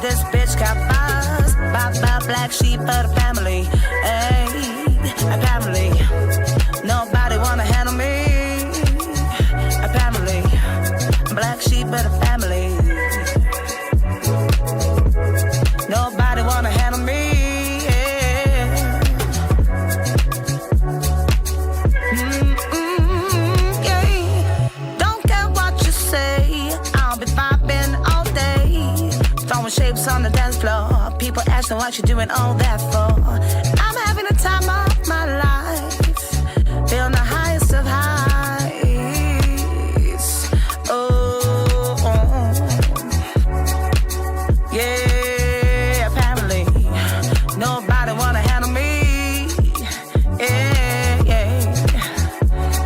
this bitch got buzz. Bye, black sheep of the family. Hey, apparently, nobody wanna handle me. Apparently, black sheep of the family. Nobody wanna handle me. Yeah. Yeah. Don't care what you say, I'll be vibing all day. Throwing shapes on the dance floor. People asking what you doing all that for. I'm having the time of my life, feeling the highest of highs. Oh, yeah, apparently nobody wanna handle me. Yeah, yeah.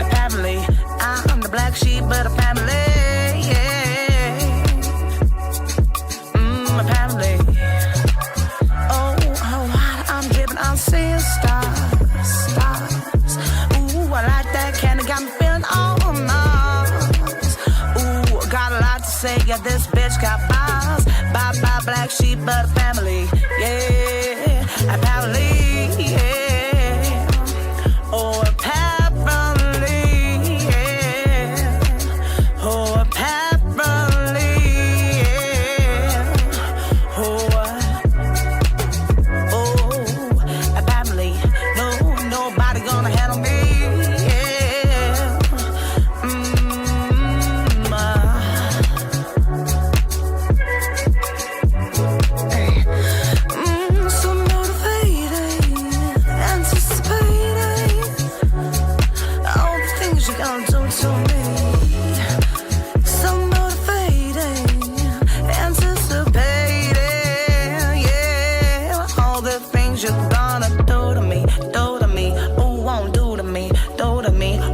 Apparently I'm the black sheep of the family. Seeing stars, stars. Ooh, I like that candy, got me feeling all nice. Ooh, got a lot to say, yeah, this bitch got balls. Bye, black sheep of the family. Yeah, apparently, yeah. Oh, apparently, yeah. Oh, apparently, yeah. Oh,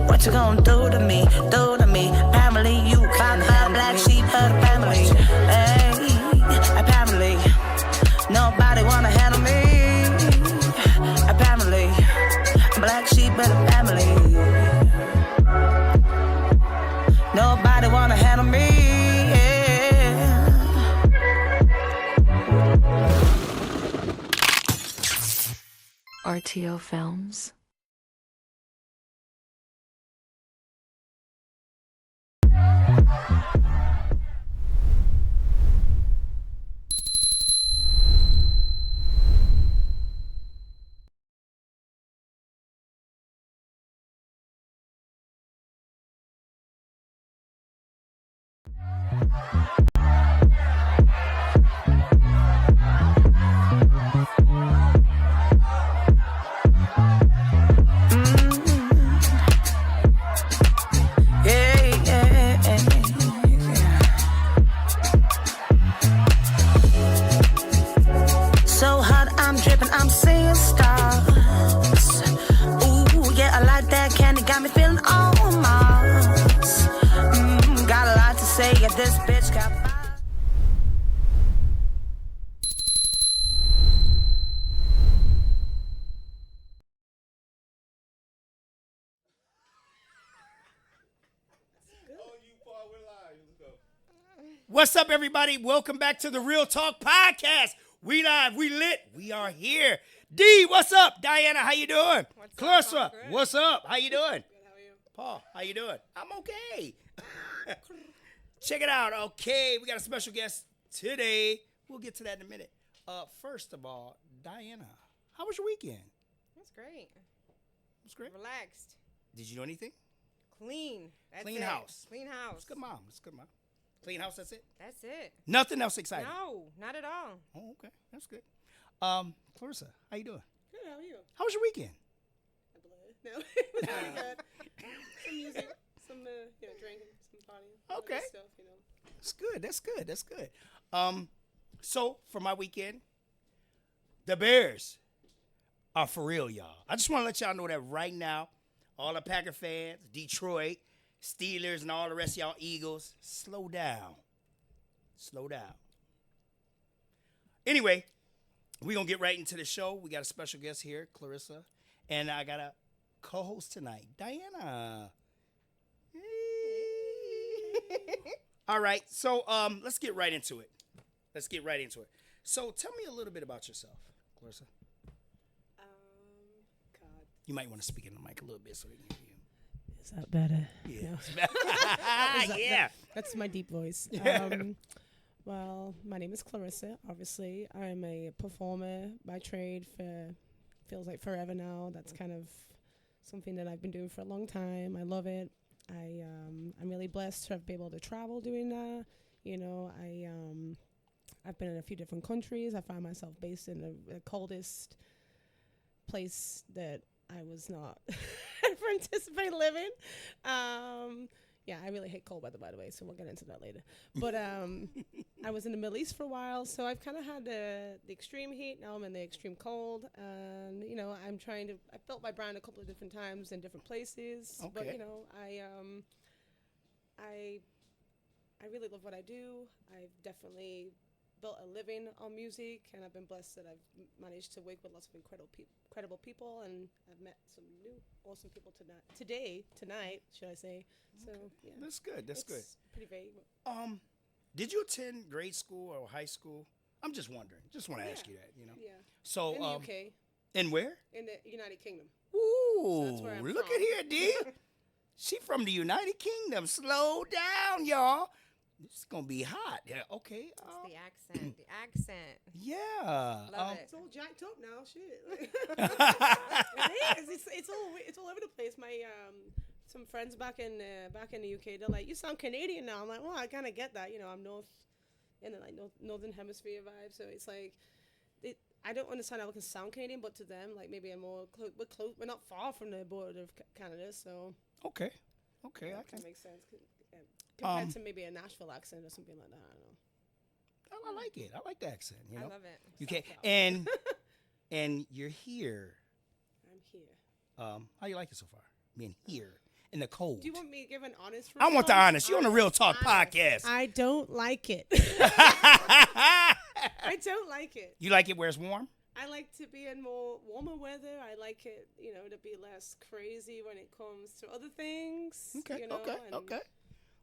what you gonna do to me, Family, you can't have black sheep of the family. Hey, apparently, nobody wanna handle me. Apparently, black sheep of the family. Nobody wanna handle me. Yeah. RTO Films. I'm seeing stars. Ooh, yeah, I like that candy, got me feeling all Mars. Got a lot to say, yeah, this bitch got bars. What's up, everybody? Welcome back to the Real Talk Podcast. We live, we lit, we are here. D, what's up? Diana, how you doing? Clarissa, what's up? How you doing? Good, how are you? Paul, how you doing? I'm okay. Check it out. Okay, we got a special guest today. We'll get to that in a minute. First of all, Diana, how was your weekend? It was great. It was great. Relaxed. Did you do anything? Clean. That's Clean it. house. Clean house. That's good, mom. That's good, mom. Clean house, that's it? That's it. Nothing else exciting? No, not at all. Oh, okay. That's good. Clarissa, how you doing? Good, how are you? How was your weekend? No, it was pretty good. Some music, some drinking, some partying. Okay. Stuff, That's good. That's good. That's good. So for my weekend, the Bears are for real, y'all. I just want to let y'all know that right now, all the Packer fans, Detroit, Steelers, and all the rest of y'all Eagles, slow down. Slow down. Anyway, we're going to get right into the show. We got a special guest here, Clarissa, and I got a co-host tonight, Diana. All right, so let's get right into it. So tell me a little bit about yourself, Clarissa. God. You might want to speak in the mic a little bit so they can hear Is that better? you. No. Yeah. That's my deep voice. Well, my name is Clarissa, obviously. I'm a performer by trade for, feels like forever now. That's kind of something that I've been doing for a long time. I love it. I'm really blessed to have been able to travel doing that. You know, I've been in a few different countries. I find myself based in the coldest place that I was not ever anticipating living. Yeah, I really hate cold weather, by the way, so we'll get into that later. But I was in the Middle East for a while, so I've kind of had the extreme heat. Now I'm in the extreme cold. And, you know, I built my brand a couple of different times in different places. Okay. But, you know, I really love what I do. I've definitely built a living on music, and I've been blessed that I've managed to work with lots of incredible people, and I've met some new awesome people tonight, should I say. So, yeah. That's good. That's good. It's pretty vague. Did you attend grade school or high school? I'm just wondering. Just want to ask you that, you know. Yeah. So In the UK, and where? in the United Kingdom. Ooh, that's where I'm look from. at here, D. She from the United Kingdom. Slow down, y'all. It's gonna be hot. Yeah. Okay. It's the accent. The accent. Yeah. Love it. It's all jacked up now, shit. It is. It's all over the place. My some friends back in the UK, they're like, "You sound Canadian now." I'm like, "Well, I kind of get that. You know, I'm northern hemisphere vibe, so it's like, I don't understand how I can sound Canadian, but to them, like maybe I'm more we're close. We're not far from the border of Canada, so Okay. Okay. I that can. makes sense compared to maybe a Nashville accent or something like that. I don't know. I like it. I like the accent. You know. I love it. You can and you're here. I'm here. How you like it so far? Being here in the cold. Do you want me to give an honest I want the response? honest. You on the Real Talk podcast. I don't like it. I don't like it. You like it where it's warm? I like to be in more warmer weather. I like it, you know, to be less crazy when it comes to other things. Okay. You know, Okay. and Okay.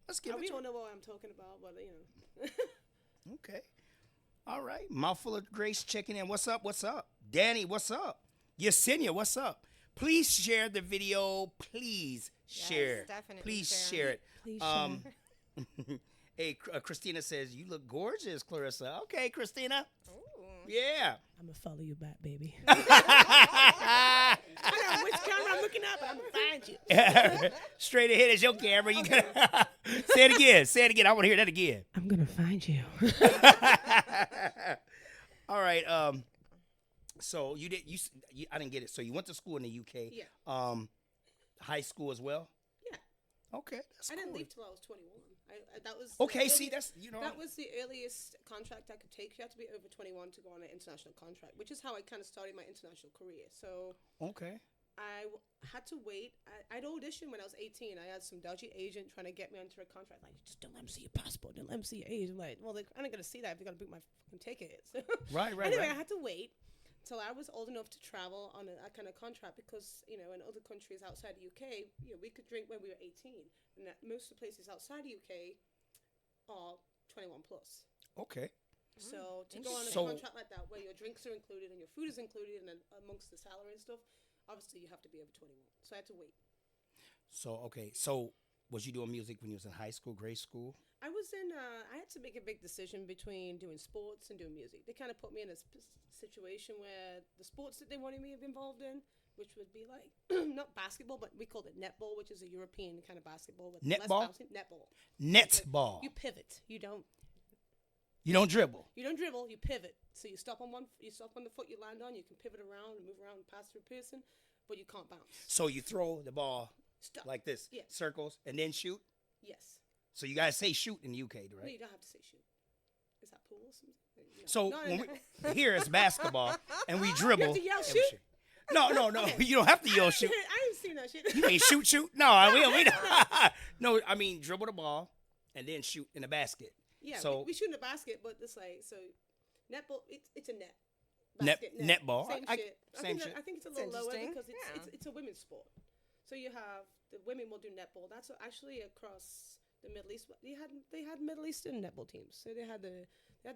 Let's give we it. don't know what I'm talking about, but you know. Okay. All right. Mouthful of Grace checking in. What's up? What's up? Danny, what's up? Yesenia, what's up? Please share the video. Please share. definitely Please share. share it. Please Hey, Christina says, you look gorgeous, Clarissa. Okay, Christina. Ooh. Yeah. I'm gonna follow you back, baby. I Straight don't know which camera I'm looking at, but I'm gonna find you. ahead is your camera. You can say it again. Say it again. I want to hear that again. I'm gonna find you. All right. So I didn't get it. So you went to school in the UK. Yeah. High school as well. Yeah. Okay, that's I didn't cool. leave till I was 21. That was Okay, the see, earliest- that's, you know. that was the earliest contract I could take. You had to be over 21 to go on an international contract, which is how I kind of started my international career. So Okay. I had to wait. I'd auditioned when I was 18. I had some dodgy agent trying to get me onto a contract. Like, just don't let them see your passport. Don't let them see your age. I'm like, well, I'm not going to see that if they're going to book my fucking ticket. So Right. anyway, I had to wait till I was old enough to travel on a kind of contract because, you know, in other countries outside the UK, you know, we could drink when we were 18. And that most of the places outside the UK are 21 plus. Okay. So to go on a So- contract like that where your drinks are included and your food is included and then amongst the salary and stuff, obviously you have to be over 21. So I had to wait. So okay. So was you doing music when you was in high school, grade school? I was in, I had to make a big decision between doing sports and doing music. They kind of put me in a situation where the sports that they wanted me to be involved in, which would be like, not basketball, but we called it netball, which is a European kind of basketball. With less Netball? bouncing. Netball. Netball. You pivot. You don't dribble. You don't dribble, you pivot. So you stop on the foot you land on, you can pivot around and move around and pass through a person, but you can't bounce. So you throw the ball Stop. like this, Yeah. circles, and then shoot. Yes. So you guys say shoot in the UK, No, right? you don't have to say shoot. Is that pool or something? No. So No, when no. here it's basketball and we dribble. You have to yell, and we shoot? No. You don't have to yell shoot. I ain't seen that shit. You mean shoot? No, we don't. No, I mean dribble the ball and then shoot in the basket. Yeah, So we shoot in the basket, but it's like, so netball, it's a net. Net- Basket, netball. Same I- shit. same shit. I think it's a It's little lower interesting. because Yeah. it's a women's sport. So you have, the women will do netball. That's actually across the Middle East. They had Middle Eastern netball teams. So they had the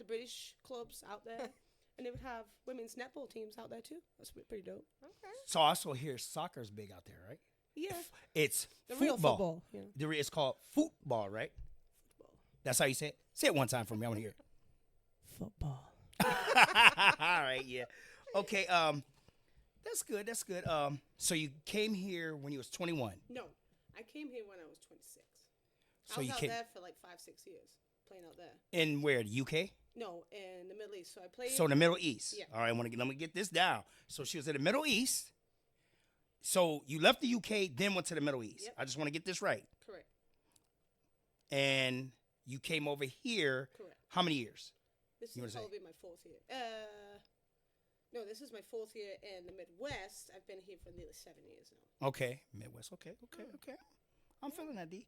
British clubs out there. And they would have women's netball teams out there too. That's pretty dope. Okay. So I also hear soccer's big out there, right? Yeah. It's The football. real football. Yeah. It's called football, right? Football. That's how you say it. Say it one time for me. I want to hear it. Football. All right, yeah. Okay, that's good. That's good. So you came here when you was 21. No, I came here when I was 26. So I was you out came there for like 5-6 years playing out there. in where? The UK? No, in the Middle East. So I played. So the Middle East. Yeah. All right, let me get this down. So she was in the Middle East. So you left the UK, then went to the Middle East. Yep. I just want to get this right. Correct. And you came over here. Correct. How many years? This You is wanna say? probably my 4th year. No, this is my 4th year in the Midwest. I've been here for nearly 7 years now. Okay, Midwest. Okay. I'm feeling that, D.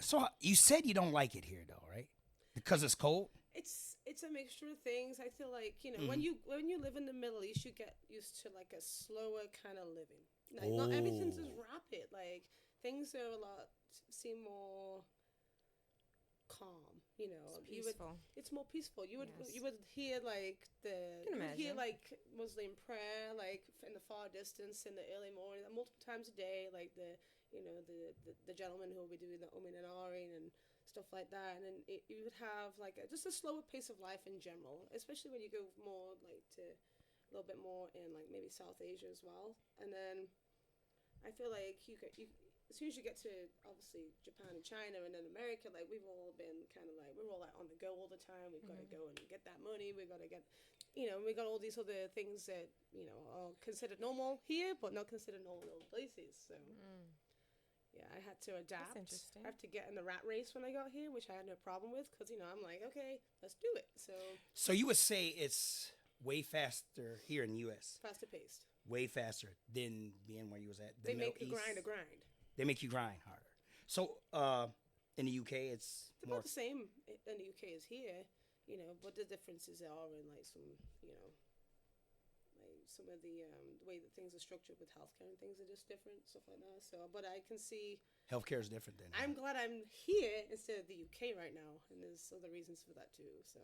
So you said you don't like it here, though, right? Because it's cold. It's a mixture of things. I feel like when you live in the Middle East, you get used to like a slower kind of living. Like, not everything's as rapid. Like things are seem more calm. It's peaceful. It's more peaceful. You would Yes. you would hear like can you would hear imagine. like Muslim prayer like in the far distance in the early morning, multiple times a day. Like the gentleman who will be doing the Umin and Arin and stuff like that, and then you would have like just a slower pace of life in general, especially when you go more like to a little bit more in like maybe South Asia as well. And then I feel like you as soon as you get to obviously Japan and China and then America, like we've all been kind of like we're all like on the go all the time. We've got to go and get that money. We've got to get, we got all these other things that are considered normal here, but not considered normal in other places. So. Yeah, I had to adapt. That's interesting. I have to get in the rat race when I got here, which I had no problem with because, I'm like, okay, let's do it. So you would say it's way faster here in the U.S. Faster paced. Way faster than being where you was at. They Middle make you East. grind. They make you grind harder. So in the UK, it's It's more. about the same in the UK as here, but the differences are in like some, like some of the way that things are structured with healthcare and things are just different, stuff like that. So, but I can see. Healthcare is different than. I'm glad I'm here instead of the UK right now, and there's other reasons for that too. So.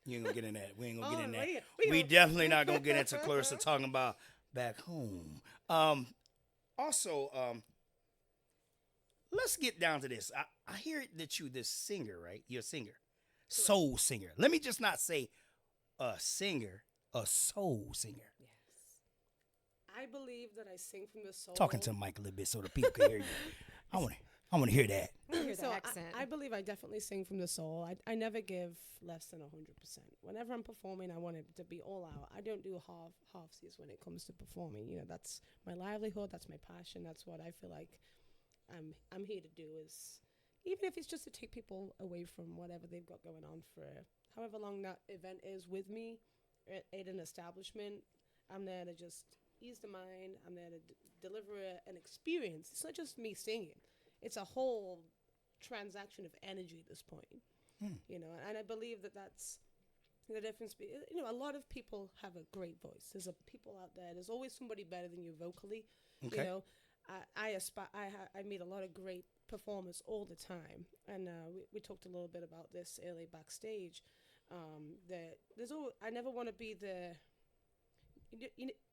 You ain't gonna get in that. We ain't gonna get in that. We definitely not gonna get into Clarissa talking about back home. Also, let's get down to this. I hear that you this singer, right? You're a singer, soul singer. Let me just not say a singer, a soul singer. Yes. I believe that I sing from the soul. Talking to the mic a little bit so the people can hear you. I want to hear that. Hear the So accent. I believe I definitely sing from the soul. I never give less than 100%. Whenever I'm performing, I want it to be all out. I don't do halfsies when it comes to performing. That's my livelihood. That's my passion. That's what I feel like I'm here to do. Is even if it's just to take people away from whatever they've got going on for however long that event is with me at an establishment. I'm there to just ease the mind. I'm there to deliver an experience. It's not just me singing. It's a whole transaction of energy at this point, and I believe that that's the difference. A lot of people have a great voice. There's people out there. There's always somebody better than you vocally. Okay. I meet a lot of great performers all the time, and we talked a little bit about this early backstage. That I never want to be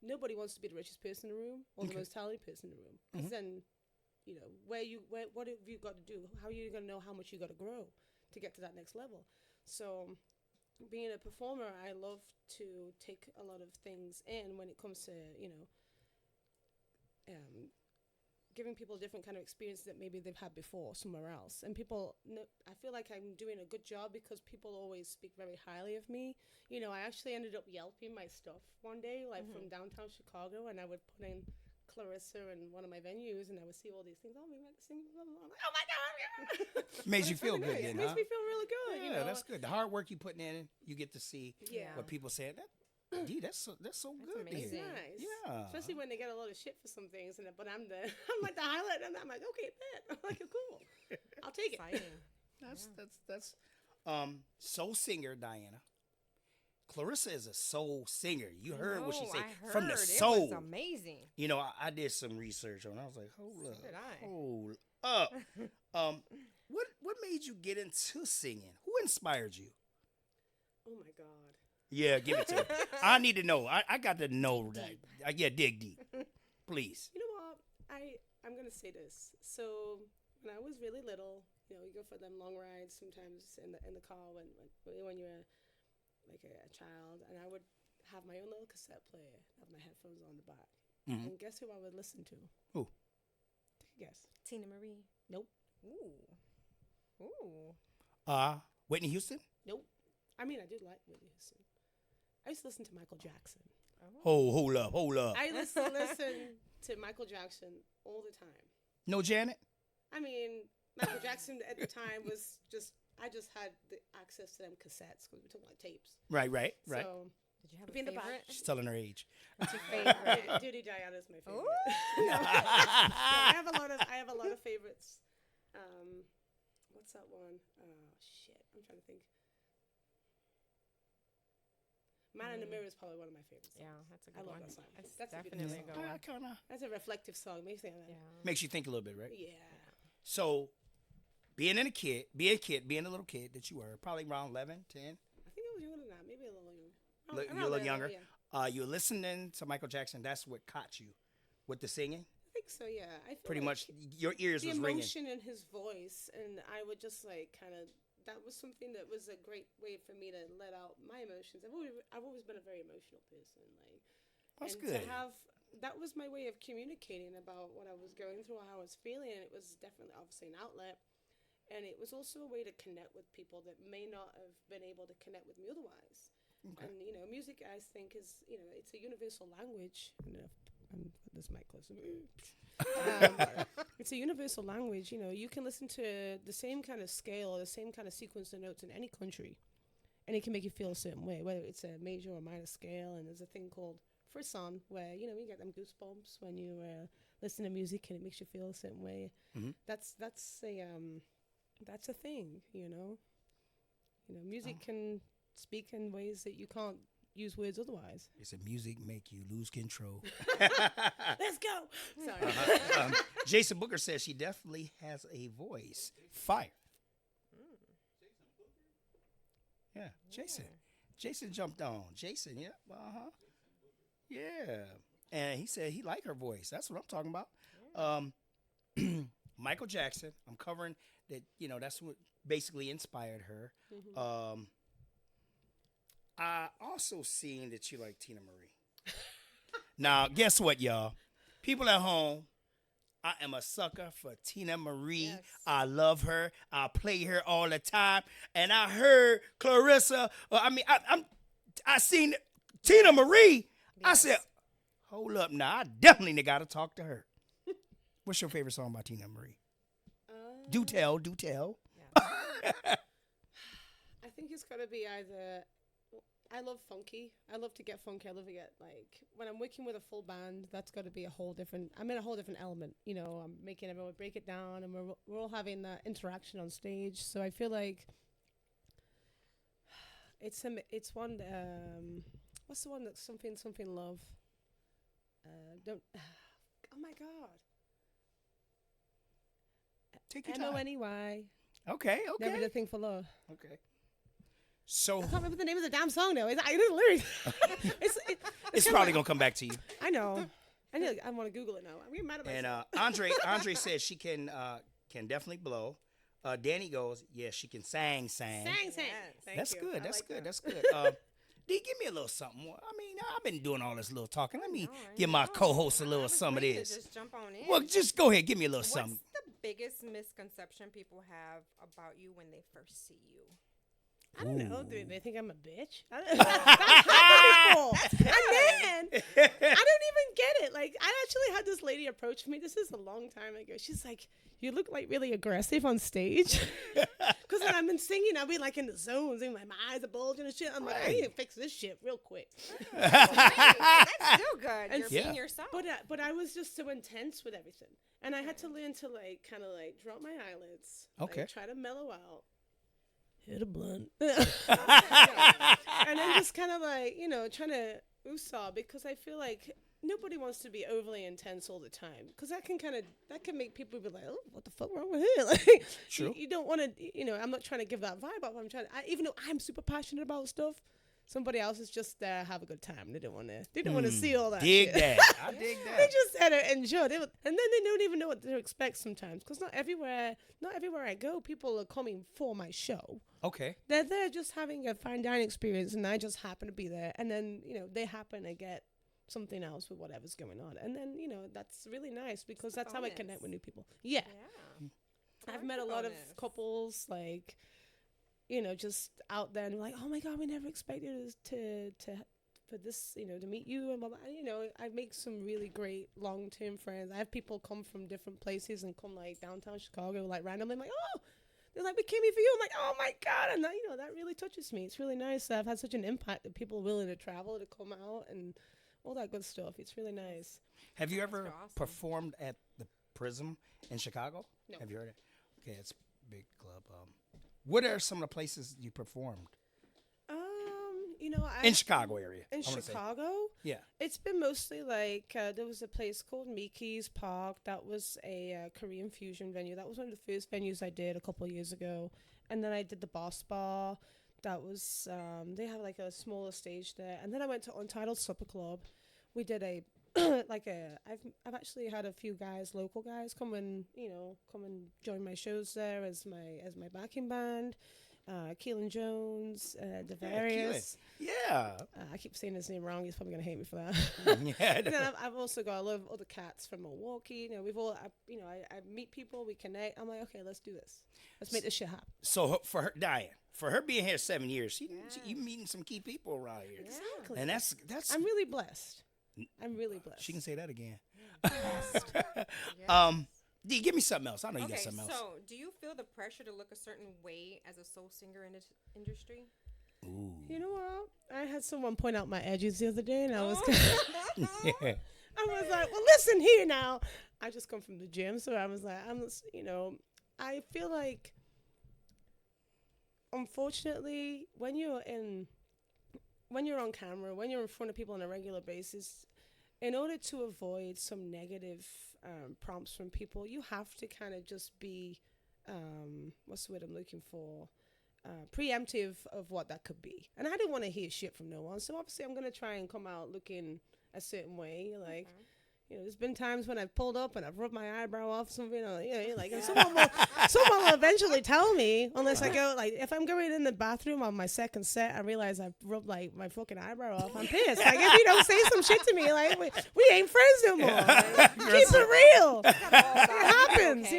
nobody wants to be the richest person in the room or the most talented person in the room, because then. What have you got to do? How are you going to know how much you got to grow to get to that next level? So, being a performer, I love to take a lot of things in when it comes to, giving people a different kind of experience that maybe they've had before somewhere else. And I feel like I'm doing a good job because people always speak very highly of me. I actually ended up Yelping my stuff one day, like from downtown Chicago, and I would put in Clarissa in one of my venues, and I would see all these things. Oh, maybe I can sing. Blah, blah, blah. I'm like, oh my God! Made you feel good, then, It makes huh? me feel really good. Yeah, that's good. The hard work you putting in, you get to see Yeah. what people say. Gee, that's so good. to amazing. hear. Nice. Yeah. Especially when they get a lot of shit for some things, but I'm like the highlight, and I'm like, okay, bet. I'm like, cool. I'll take it. Exciting. That's soul singer Diana. Clarissa is a soul singer. You heard what she said from the soul. It was amazing. I did some research on it. I was like, hold Did up. What made you get into singing? Who inspired you? Oh my God. Yeah, give it to me. I need to know. I got to know that. Yeah, dig deep, please. You know what? I'm gonna say this. So when I was really little, we go for them long rides sometimes in the car when you're like a child, and I would have my own little cassette player, have my headphones on the back, and guess who I would listen to? Who? Take a guess. Tina Marie. Nope. Ooh. Whitney Houston. Nope. I mean, I do like Whitney Houston. I used to listen to Michael Jackson. Hold up. I used to listen to Michael Jackson all the time. No Janet. I mean, Michael Jackson at the time was I just had the access to them cassettes because we're talking about tapes. Right. So, Did you have a Being the favorite? She's telling her age. What's your favorite? Duty Diana's my favorite. Ooh. No. I have a lot of favorites. What's that one? Oh shit, I'm trying to think. Man in the Mirror is probably one of my favorites. Yeah, that's a I good love one. that song. That's a good definitely song. a good one. That's a reflective song. Makes me Makes you think a little bit, right? Yeah. So, being a little kid that you were, probably around 11, 10. I think I was younger than that. Maybe a little younger. You're a little younger. Yeah. You were listening to Michael Jackson. That's what caught you with the singing. I think so. Yeah. I feel Pretty like much, your ears the was ringing. emotion in his voice, and I would just like kind of. That was something that was a great way for me to let out my emotions. I've always been a very emotional person. Like, That's and good. That was my way of communicating about what I was going through, how I was feeling. And it was definitely obviously an outlet, and it was also a way to connect with people that may not have been able to connect with me otherwise. Okay. And music, I think, is it's a universal language. This mic closer. It's a universal language. You can listen to the same kind of scale, the same kind of sequence of notes in any country, and it can make you feel a certain way, whether it's a major or minor scale. And there's a thing called frisson, where you get them goosebumps when you listen to music, and it makes you feel a certain way. Mm-hmm. That's a thing. Music can speak in ways that you can't use words otherwise. It's a music make you lose control. Let's go. Sorry. Jason Booker says she definitely has a voice. Fire. Yeah, Jason. Jason jumped on. Jason, yeah. Yeah. And he said he liked her voice. That's what I'm talking about. Michael Jackson. I'm covering that, that's what basically inspired her. Mm-hmm. I also seen that you like Tina Marie. Now, guess what, y'all? People at home, I am a sucker for Tina Marie. Yes. I love her. I play her all the time. And I heard Clarissa. I seen Tina Marie. Yes. I said, hold up now. I definitely got to talk to her. What's your favorite song by Tina Marie? Do tell. Yeah. I think it's got to be either... I love funky. I love to get funky. I love to get, when I'm working with a full band, that's got to be I'm in a whole different element. I'm making everyone break it down, and we're all having that interaction on stage. So I feel like it's one, what's the one that's something love? Oh my God. Take your time. N-O-N-E-Y. Okay. Never did a thing for love. Okay. So I can't remember the name of the damn song now. I know the lyrics. it's probably gonna come back to you. I know. I want to Google it now. I'm getting mad at myself. And Andre says she can definitely blow. Danny goes, yeah, she can sing. Sing. Yes. That's good. That's good. D, give me a little something more. I've been doing all this little talking. Let me give my co-host a little some of this. Just jump on in. Well, just go ahead, give me a little something. What's the biggest misconception people have about you when they first see you? I don't know. Do they think I'm a bitch? That's cool. And then I don't even get it. I actually had this lady approach me. This is a long time ago. She's like, "You look really aggressive on stage." Because when I've been singing, I'll be in the zones and my eyes are bulging and shit. I'm like, I need to fix this shit real quick. That's still good. And You're being yourself. But I was just so intense with everything, and I had to learn to kind of drop my eyelids. Okay. Try to mellow out. Hit a blunt. And then just kind of trying to oosaw, because I feel like nobody wants to be overly intense all the time because that can make people be like, oh, what the fuck wrong with her? Like, True. you don't want to, I'm not trying to give that vibe up. Even though I'm super passionate about stuff, somebody else is just there have a good time. They don't want to see all that. Dig shit. that. I dig that. They just had to enjoy it, and then they don't even know what to expect sometimes because not everywhere I go, people are coming for my show. Okay. They're there just having a fine dining experience, and I just happen to be there, and then they happen to get something else with whatever's going on, and then that's really nice because that's how I connect with new people. Yeah. I've met a lot of couples like just out there and like, oh my god, we never expected us to for this to meet you and blah, blah. I make some really great long-term friends. I have people come from different places and come like downtown Chicago like randomly. I'm like, oh, they're like, we came here for you. I'm like, oh my god, and that really touches me. It's really nice that I've had such an impact that people are willing to travel to come out and all that good stuff. It's really nice. Have you ever performed at the Prism in Chicago? No. Have you heard it? Okay, it's a big club. What are some of the places you performed? In Chicago area. In Chicago? Yeah. It's been mostly like, there was a place called Mickey's Park. That was a Korean fusion venue. That was one of the first venues I did a couple of years ago. And then I did the Boss Bar. That was, they have like a smaller stage there. And then I went to Untitled Supper Club. We did I've actually had a few local guys come and join my shows there as my backing band. Keelan Jones, the various. Yeah. I keep saying his name wrong. He's probably gonna hate me for that. Yeah. And then I've also got a lot of other cats from Milwaukee. I meet people, we connect. I'm like, okay, let's do this. Let's make this shit happen. So for her being here 7 years, you meeting some key people around here. Exactly. And that's. I'm really blessed. I'm really blessed. She can say that again. Yes. D, give me something else. I know you got something else. So, do you feel the pressure to look a certain way as a soul singer in this industry? Ooh. You know what? I had someone point out my edges the other day, and I was I was like, well, listen here now. I just come from the gym, so I was like, I feel like, unfortunately, when you're on camera, when you're in front of people on a regular basis, in order to avoid some negative prompts from people, you have to kind of just be, what's the word I'm looking for? Preemptive of what that could be. And I didn't want to hear shit from no one. So obviously I'm going to try and come out looking a certain way. Like, there's been times when I've pulled up and I've rubbed my eyebrow off something, and someone will eventually tell me, unless I go, like, if I'm going in the bathroom on my second set, I realize I've rubbed, like, my fucking eyebrow off. I'm pissed. Like, if you don't say some shit to me, like, we ain't friends no more. Like, keep it real. It happens,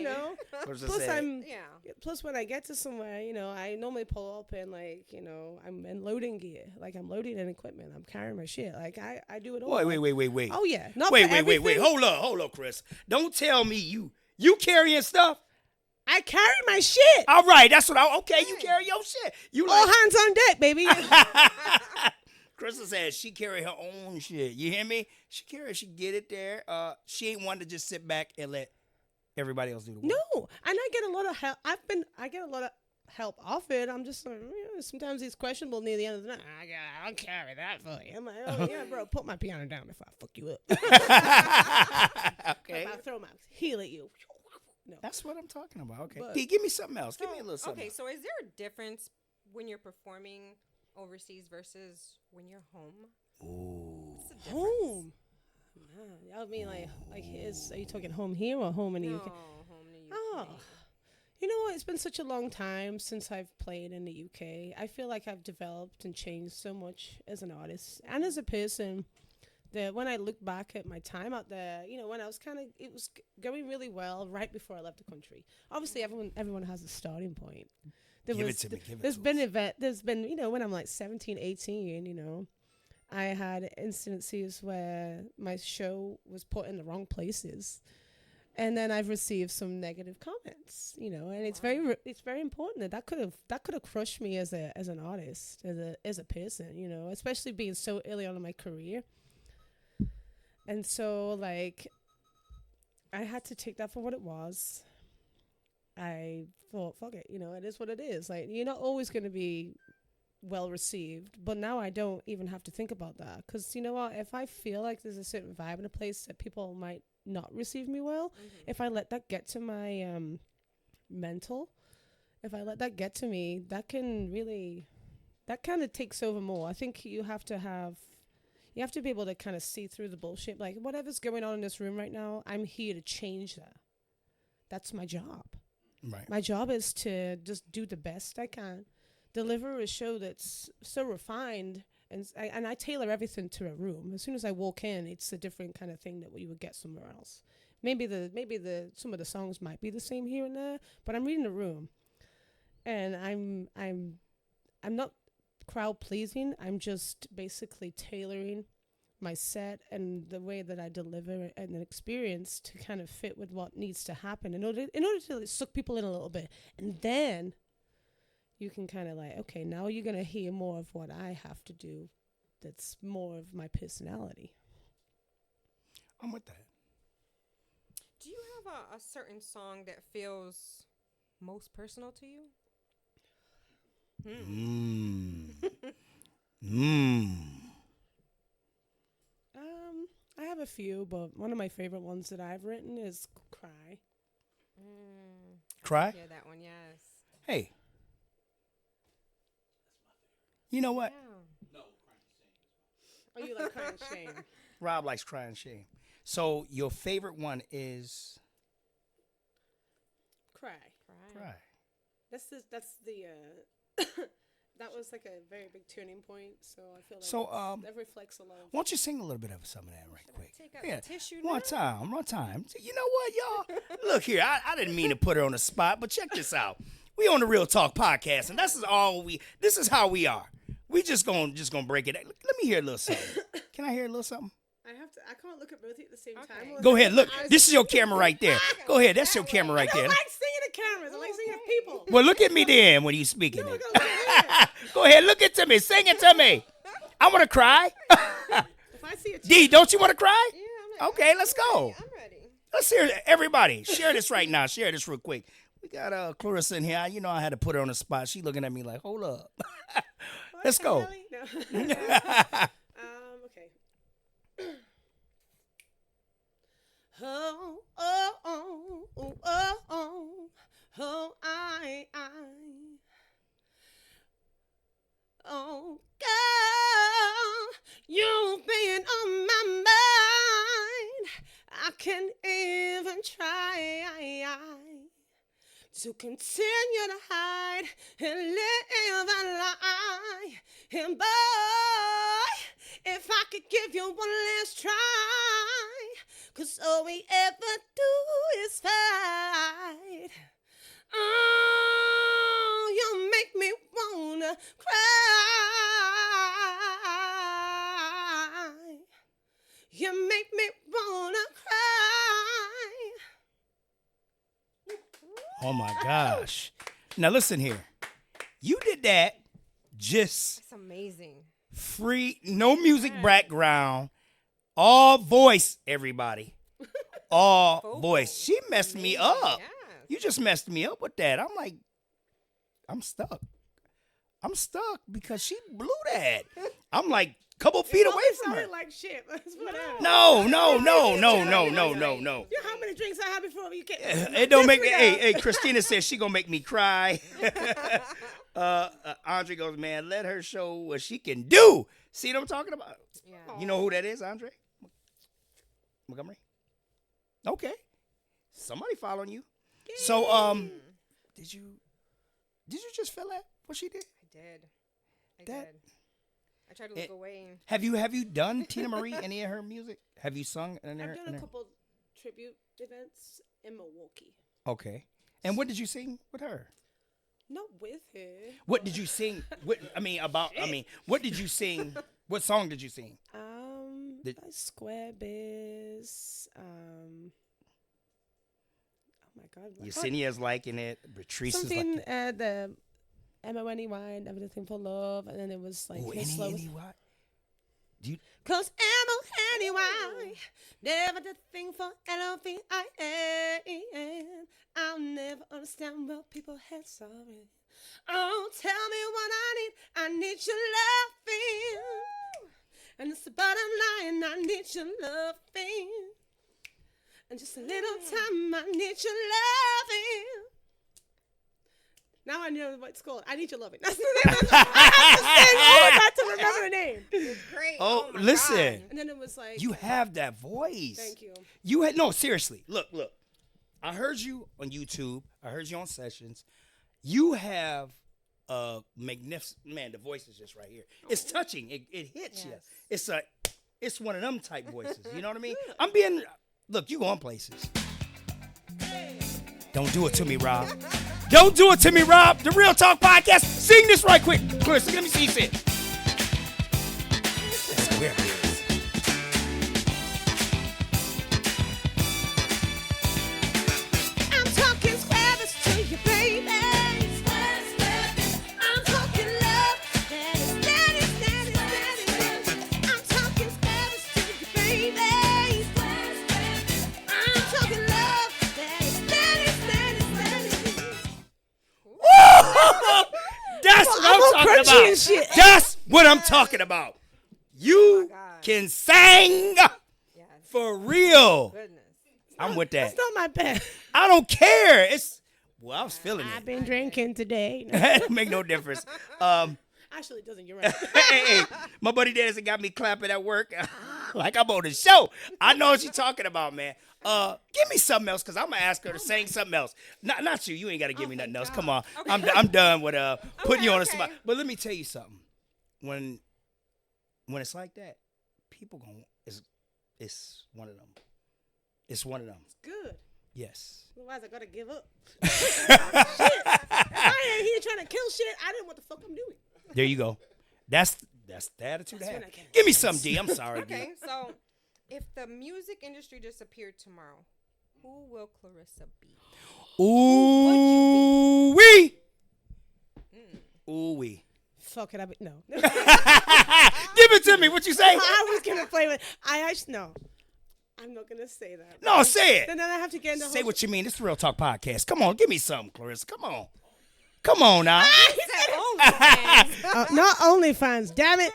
Plus, when I get to somewhere, I normally pull up and, like, I'm in loading gear. Like, I'm loading in equipment. I'm carrying my shit. Like, I do it all. Wait. Oh, yeah. Not Wait. Hold up, Chris. Don't tell me you carrying stuff. I carry my shit. All right, that's what you carry your shit. You all hands on deck, baby. Krista said she carry her own shit. You hear me? She get it there. She ain't one to just sit back and let everybody else do the work. No, and I get a lot of help. I get a lot of help off it. I'm just like, sometimes it's questionable near the end of the night. I'll carry that for you. I'm like, oh yeah, bro, put my piano down before I fuck you up. Okay. If I throw my heel at you. No. That's what I'm talking about. Okay. But, give me something else. Give me a little something. Okay, so is there a difference when you're performing overseas versus when you're home? Ooh. Home. I mean, are you talking home here or home in the UK? Home in the UK. Oh. You know what? It's been such a long time since I've played in the UK. I feel like I've developed and changed so much as an artist and as a person that when I look back at my time out there, when I was it was going really well right before I left the country. Obviously, everyone has a starting point. There's been, when I'm like 17, 18, I had incidences where my show was put in the wrong places. And then I've received some negative comments, and it's very important that could have crushed me as an artist, as a person, especially being so early on in my career. And so, like, I had to take that for what it was. I thought, fuck it, it is what it is. Like, you're not always going to be well received. But now I don't even have to think about that, because you know what? If I feel like there's a certain vibe in a place that people might not receive me well, if I let that get to my mental, if I let that get to me, that can really, that kind of takes over more. I think you have to be able to kind of see through the bullshit. Like, whatever's going on in this room right now, I'm here to change that. That's my job. Right. My job is to just do the best I can, deliver a show that's so refined, and I tailor everything to a room. As soon as I walk in, it's a different kind of thing that you would get somewhere else. Maybe some of the songs might be the same here and there, but I'm reading the room, and I'm not crowd pleasing. I'm just basically tailoring my set and the way that I deliver and an experience to kind of fit with what needs to happen in order to suck people in a little bit, and then you can kind of like, okay, now you're gonna hear more of what I have to do. That's more of my personality. I'm with that. Do you have a certain song that feels most personal to you? I have a few, but one of my favorite ones that I've written is "Cry." Cry? Yeah, that one, yes. Hey. You know what? Yeah. Oh, you like crying shame? Rob likes crying shame. So your favorite one is Cry. Cry. That's the that was like a very big turning point. So I feel like So that reflects a lot. why don't you sing a little bit of some of that right quick? Take out the tissue now? One time. You know what, y'all? Look here, I didn't mean to put her on the spot, but check this out. We on the Real Talk podcast, and this is how we are. We just gonna break it. Let me hear a little something. Can I hear a little something? I can't look at both of you at the same Okay. time. Go ahead, look. This is your camera right there. Go ahead, that's your camera right I there. don't like singing at cameras. I like singing at people. Well, look at me then when you speaking No, it. I gotta look at it. Go ahead, look it to me. Sing it to me. I want to cry. If I see a D, don't you want to cry? Yeah, Okay, let's go. I'm ready. Let's hear it. Everybody, share this right now. Share this real quick. We got Clarissa in here. I had to put her on the spot. She looking at me like, hold up. Let's go. No. Okay. Oh, oh, oh, oh, oh, oh, oh, oh, girl, you've been on my mind. I can't even try to continue to hide and live a lie. And boy, if I could give you one last try, 'cause all we ever do is fight. Oh, you make me wanna cry. You make me wanna cry. Oh my gosh. Now listen here. You did that just It's amazing. free, no music background, all voice, everybody. All Vocal. voice. She messed me up. Yes. You just messed me up with that. I'm like, I'm stuck. I'm stuck because she blew that. I'm like a couple feet away from her. Sounded like shit. Let's put out. No. You know No. how many drinks I had before you can't. It don't make me. Hey, Christina says she gonna make me cry. Andre goes, man, let her show what she can do. See what I'm talking about? Yeah. You know who that is, Andre? Montgomery? Okay. Somebody following you. So, did you just feel that? What she did? I did. I That- did. I tried to look away. Have you done Tina Marie, any of her music? Have you sung in her? I've done a couple tribute events in Milwaukee. Okay. And what did you sing with her? Not with her. What did you sing? What did you sing? What song did you sing? By Square Biz. Oh my God. Yesenia's liking it. Patrice is Something like the MONEY, Everything for Love, and then it was like slow. what? Do you? Cause MONEY, never the thing for LOVIN. I'll never understand what people had sorry. Oh, tell me what I need. I need your loving. And it's the bottom line. I need your loving. And just a little time. I need your loving. Now I know what it's called. I need your loving. That's the name of it. I have to sing all of that to remember the name. It's great. Oh, my listen. God. And then it was like, You have that voice. thank you. You had no, seriously. Look. I heard you on YouTube. I heard you on sessions. You have a magnificent man. The voice is just right here. It's touching. It hits you. It's one of them type voices. You know what I mean? Look. You going places. Don't do it to me, Rob. Don't do it to me, Rob. The Real Talk Podcast. Sing this right quick. Clarissa, let me see you sing. That's where it is. I'm talking squares to you, baby. I'm talking love. Steady. I'm talking squares to you, baby. I'm talking love. Steady. That's what I'm all I'm talking crunchy about. and shit. That's what I'm talking about. You God. can sing Yes. for real. Goodness. I'm with that. That's not my bad. I don't care. I was feeling I've it. been drinking today. It make no difference. Actually, it doesn't. You're right. Hey, my buddy Dennis got me clapping at work like I'm on the show. I know what you're talking about, man. Give me something else, because I'm gonna ask her to sing something else. Not you. You ain't gotta give me nothing else. Come on. I'm done with putting you on the spot. But let me tell you something. When it's like that, people gonna it's one of them. It's one of them. Good. Yes. Otherwise, I gotta give up. Shit. I ain't here trying to kill shit. I didn't know what the fuck I'm doing. There you go. That's the attitude. That's to when have. I can't. Give me some, D. I'm sorry, D. Okay, so if the music industry disappeared tomorrow, who will Clarissa be? Ooh wee. Ooh wee. Fuck it. No. Give it to me. What you say? I was gonna play with. No. I'm not gonna say that. No, say it. Then I have to get into. Say what you mean. This is the Real Talk Podcast. Come on, give me something, Clarissa. Come on. Come on now. Not OnlyFans, damn it.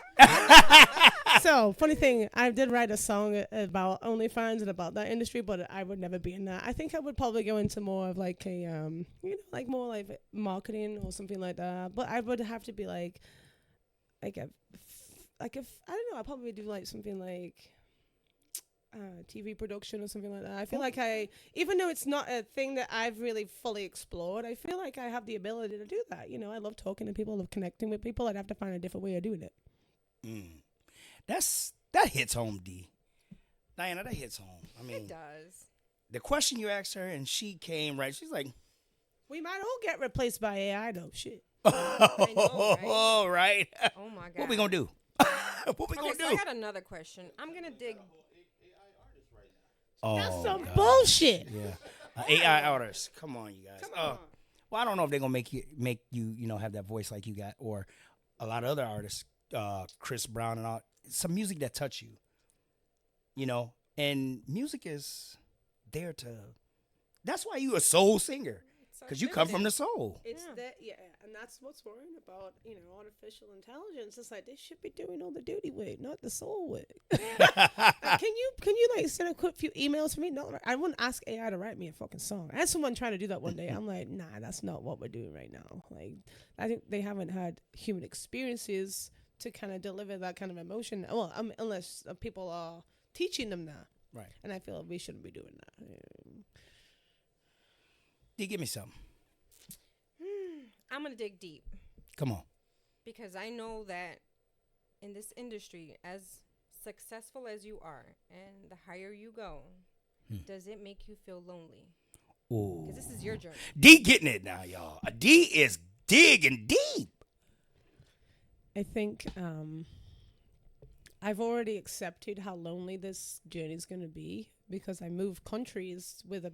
So, funny thing, I did write a song about OnlyFans and about that industry, but I would never be in that. I think I would probably go into more of like a, like more like marketing or something like that. But I would have to be like if I don't know, I'd probably do like something like TV production or something like that. I feel like even though it's not a thing that I've really fully explored, I feel like I have the ability to do that. You know, I love talking to people, I love connecting with people. I'd have to find a different way of doing it. That hits home, D. Diana, that hits home. I mean, It does. the question you asked her, and she came right. She's like, We might all get replaced by AI though. Shit. "Oh, right. Oh my God. What we gonna do? What we Okay, gonna so I do?" got another question. I'm gonna dig. Oh, That's some God. bullshit. Yeah. AI artists. Come on, you guys. Well, I don't know if they're gonna make you have that voice like you got, or a lot of other artists, Chris Brown and all. Some music that touch you. You know, and music is there to. That's why you a soul singer, because you come from the soul. It's that, and that's what's worrying about, artificial intelligence. It's like they should be doing all the duty work, not the soul work. Can you like send a quick few emails for me? No, I wouldn't ask AI to write me a fucking song. I had someone trying to do that one day. I'm like, nah, that's not what we're doing right now. Like, I think they haven't had human experiences to kind of deliver that kind of emotion. Well, unless people are teaching them that. Right. And I feel like we shouldn't be doing that. D, give me something. I'm gonna dig deep Come on. because I know that in this industry, as successful as you are, and the higher you go, does it make you feel lonely? Ooh. Because this is your journey. D getting it now, y'all. D is digging deep. I think I've already accepted how lonely this journey is going to be because I moved countries with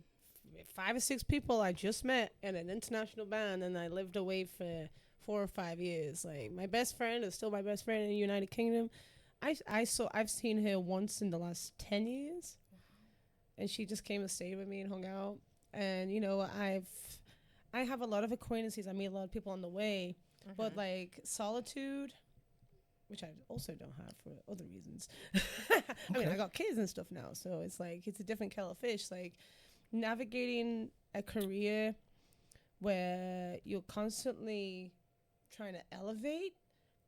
5 or 6 people I just met in an international band, and I lived away for 4 or 5 years. Like, my best friend is still my best friend in the United Kingdom. I've seen her once in the last 10 years, and she just came and stayed with me and hung out. And I have a lot of acquaintances. I meet a lot of people on the way, but like solitude, which I also don't have for other reasons. I mean, I got kids and stuff now, so it's like it's a different kettle of fish. Like navigating a career where you're constantly trying to elevate,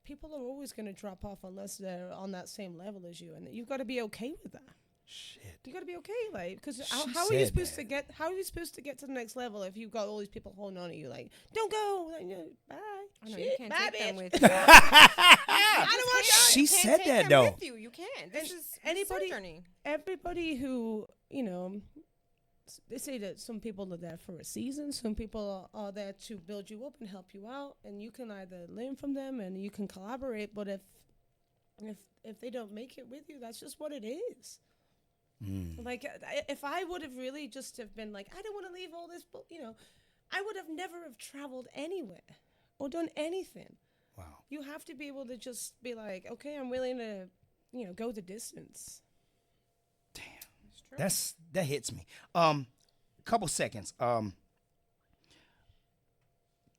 people are always going to drop off unless they're on that same level as you, and you've got to be okay with that. Shit. You got to be okay, like, because how are you supposed to get? How are you supposed to get to the next level if you've got all these people holding on to you? Like, don't go. Like, bye. I know Shit, you can't bye, take them bitch. with you. I don't want She You can't said take that them though. With you. You can't. This is anybody- your journey. Everybody who they say that some people are there for a season, some people are there to build you up and help you out, and you can either learn from them and you can collaborate. But if they don't make it with you, that's just what it is. Like if I would have really just have been like, I don't want to leave all this, but I would have never have traveled anywhere or done anything. Wow. You have to be able to just be like, okay, I'm willing to, go the distance. Damn. That hits me. Couple seconds.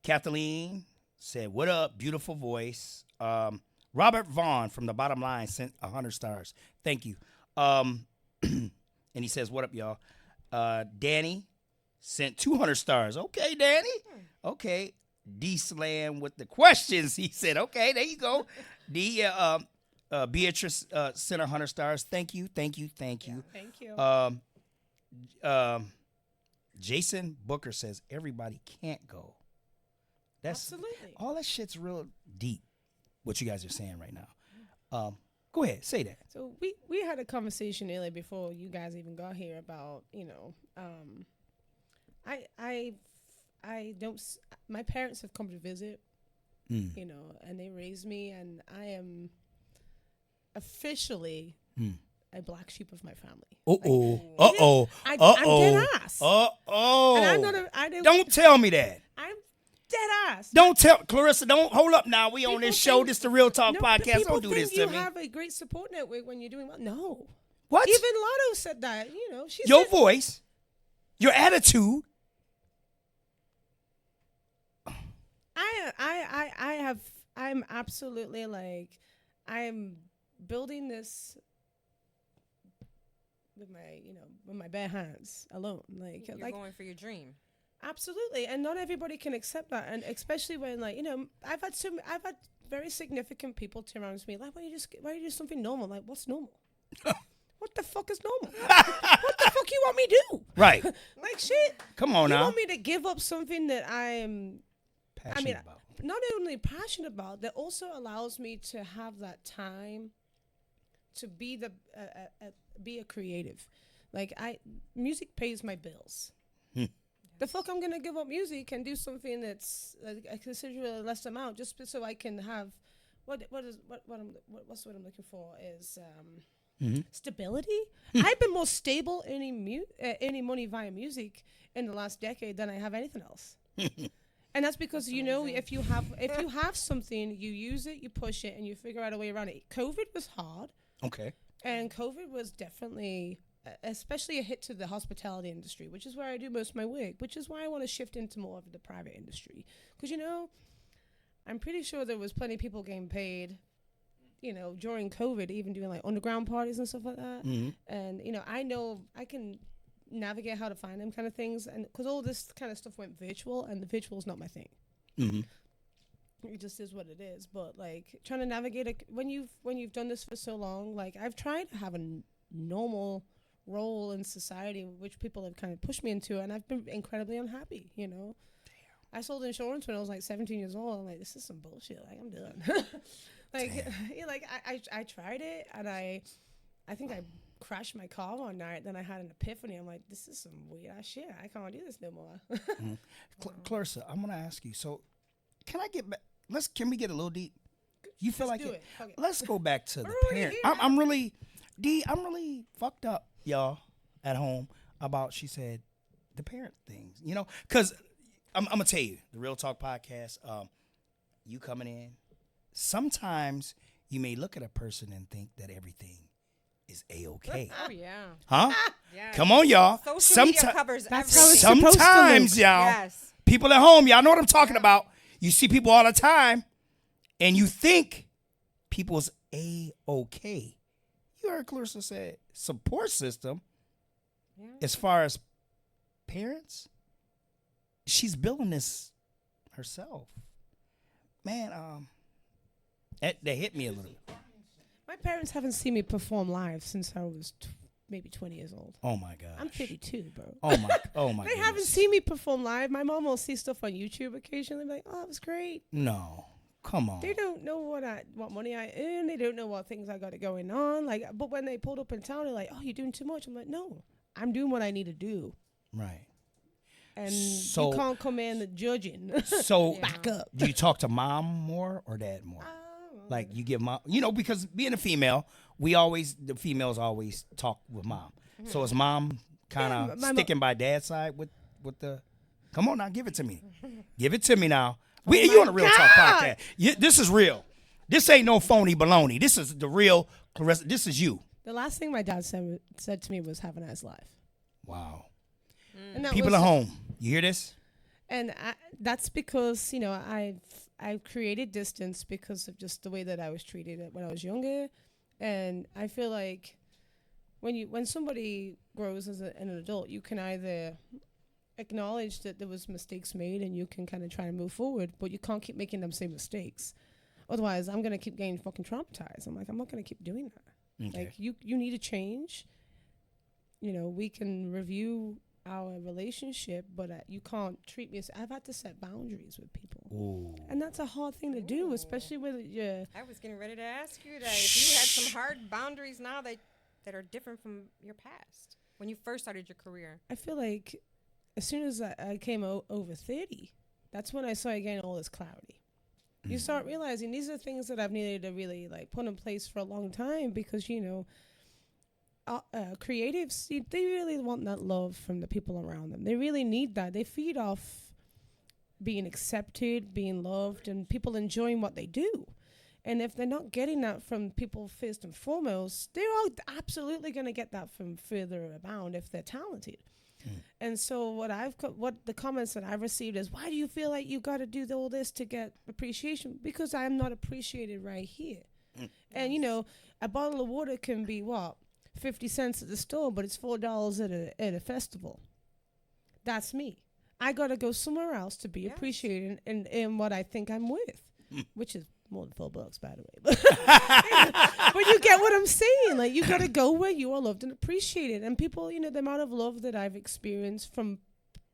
Kathleen said, "What up? Beautiful voice." Robert Vaughn from the Bottom Line sent 100 stars. Thank you. And he says, "What up, y'all?" Danny sent 200 stars. Okay, Danny. Okay. D Slam with the questions. He said, "Okay, there you go." D Beatrice sent 100 stars. Thank you. Thank you. Jason Booker says everybody can't go. That's Absolutely. all that shit's real deep. What you guys are saying right now. Go ahead, say that. So we had a conversation earlier before you guys even got here about I don't. My parents have come to visit, and they raised me, and I am officially a black sheep of my family. I'm dead ass. And I'm gonna. Don't tell me that. I'm dead ass. Don't tell Clarissa. Don't hold up now. We on this show. This the Real Talk podcast. People Don't do this think to you me. have a great support network when you're doing well. No. What? Even Lotto said that. Your voice, your attitude. I'm absolutely like, I'm building this with my bare hands alone. Like, You're going for your dream. Absolutely. And not everybody can accept that. And especially when I've had very significant people turn around to me like, why don't you do something normal? Like, what's normal? What the fuck is normal? What the fuck you want me to do? Right. Like, shit. Come on you now. want me to give up something that I'm Passionate about. Not only passionate about, that also allows me to have that time to be be a creative. Like, music pays my bills. The fuck I'm gonna give up music and do something that's a considerably less amount just so I can have what's what I'm looking for is stability. I've been more stable earning money via music in the last decade than I have anything else. And that's because if you have something, you use it, you push it, and you figure out a way around it. COVID was hard. Okay. And COVID was definitely, especially a hit to the hospitality industry, which is where I do most of my work, which is why I want to shift into more of the private industry. Because, I'm pretty sure there was plenty of people getting paid, during COVID, even doing like underground parties and stuff like that. Mm-hmm. And, I know I can navigate how to find them kind of things. And because all this kind of stuff went virtual, and the virtual is not my thing. Mm-hmm. It just is what it is. But like trying to navigate it when you've done this for so long, like I've tried to have a normal role in society, which people have kind of pushed me into, and I've been incredibly unhappy. Damn. I sold insurance when I was like 17 years old. I'm like, this is some bullshit. Like, I'm done. I tried it, and I think I crashed my car one night. Then I had an epiphany. I'm like, this is some weird ass shit. I can't do this no more. Clarissa, I'm gonna ask you. So, can I get back? Can we get a little deep? You feel like it? Okay. Let's go back to the parent. I'm really fucked up, y'all, at home about. She said the parent things, because I'm gonna tell you the Real Talk podcast. You coming in, sometimes you may look at a person and think that everything is A-okay. Oh yeah. Huh? Yeah. Come on, y'all. Social media covers everything. Sometimes, y'all. Yes. People at home, y'all know what I'm talking about. You see people all the time, and you think people's A-okay. You heard Clarissa said support system. Yeah. As far as parents, she's building this herself. Man, that hit me a little. My parents haven't seen me perform live since I was maybe 20 years old. Oh my gosh. I'm 32, bro. Oh my. They haven't seen me perform live. My mom will see stuff on YouTube occasionally, like, "Oh, that was great." No, come on. They don't know what money I earn. They don't know what things I got going on. Like, but when they pulled up in town, they're like, "Oh, you're doing too much." I'm like, "No, I'm doing what I need to do." Right. And So- you can't come in judging. So Back up. do you talk to mom more or dad more? Like you give mom, because being a female, the females always talk with mom. So is mom kind of sticking by dad's side with the? Come on now, give it to me. Give it to me now. You on a Real Talk podcast. This is real. This ain't no phony baloney. This is the real Clarissa. This is you. The last thing my dad said to me was, "Have a nice life." Wow. And that People was- at home, you hear this? And that's because, I've created distance because of just the way that I was treated when I was younger. And I feel like when somebody grows as an adult, you can either acknowledge that there was mistakes made and you can kind of try to move forward, but you can't keep making them same mistakes. Otherwise, I'm going to keep getting fucking traumatized. I'm like, I'm not going to keep doing that. Okay. Like, you need to change. We can review our relationship, but you can't treat me as I've had to set boundaries with people. Ooh. And that's a hard thing to do, especially with your I was getting ready to ask you that if you had some hard boundaries now that are different from your past when you first started your career. I feel like as soon as I came over 30, that's when I started getting all this clarity. You start realizing these are things that I've needed to really put in place for a long time because, creatives, they really want that love from the people around them. They really need that. They feed off being accepted, being loved, and people enjoying what they do. And if they're not getting that from people first and foremost, they're all absolutely going to get that from further abound if they're talented. And so what the comments that I've received is, why do you feel like you got to do all this to get appreciation? Because I'm not appreciated right here. And, a bottle of water can be 50 cents at the store, but it's $4 at a festival. That's me. I got to go somewhere else to be appreciated in what I think I'm worth, which is more than $4, by the way. But you get what I'm saying. Like, you got to go where you are loved and appreciated. And people, the amount of love that I've experienced from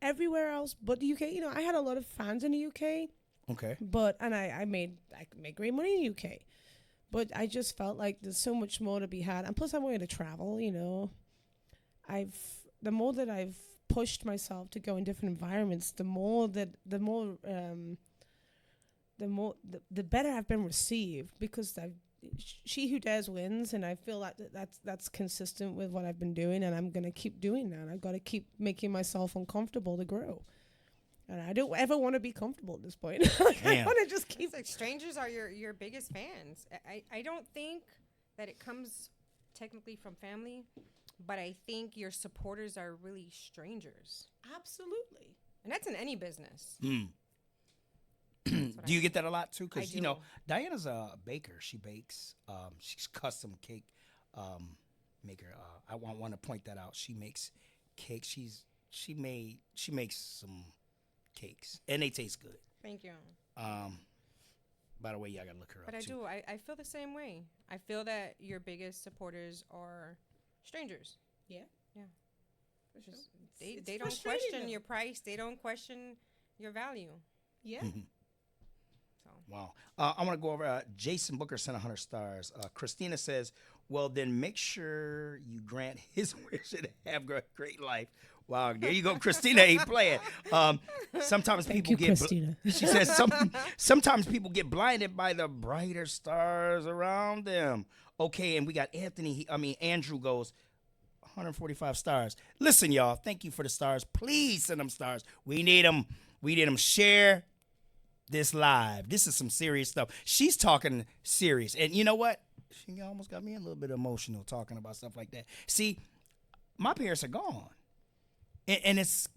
everywhere else but the UK. I had a lot of fans in the UK. Okay. And I made great money in the UK. But I just felt like there's so much more to be had. And plus I wanted to travel, the more that I've pushed myself to go in different environments, the better I've been received because she who dares wins, and I feel like that's consistent with what I've been doing, and I'm going to keep doing that. I've got to keep making myself uncomfortable to grow. And I don't ever want to be comfortable at this point. I want to just keep. It's like strangers are your biggest fans. I don't think that it comes technically from family, but I think your supporters are really strangers. Absolutely. And that's in any business. Do you get that a lot too? Because I do. Diana's a baker. She bakes. She's custom cake maker. I want to point that out. She makes cakes. She makes some cakes, and they taste good. Thank you. By the way, y'all gotta look her But up I too. do. I feel the same way. I feel that your biggest supporters are strangers. Yeah. Yeah. For sure. Just, It's they don't frustrating, question though. your price. They don't question your value. Yeah. So Wow. I want to go over. Jason Booker sent 100 stars. Christina says, "Well, then make sure you grant his wish and have a great life." Wow, there you go, Christina. Ain't playing. Sometimes Thank people you, get. Christina. She says sometimes people get blinded by the brighter stars around them. Okay, and we got Anthony. Andrew goes 145 stars. Listen, y'all. Thank you for the stars. Please send them stars. We need them. We need them. Share this live. This is some serious stuff. She's talking serious, and you know what? She almost got me a little bit emotional talking about stuff like that. See, my parents are gone. And it's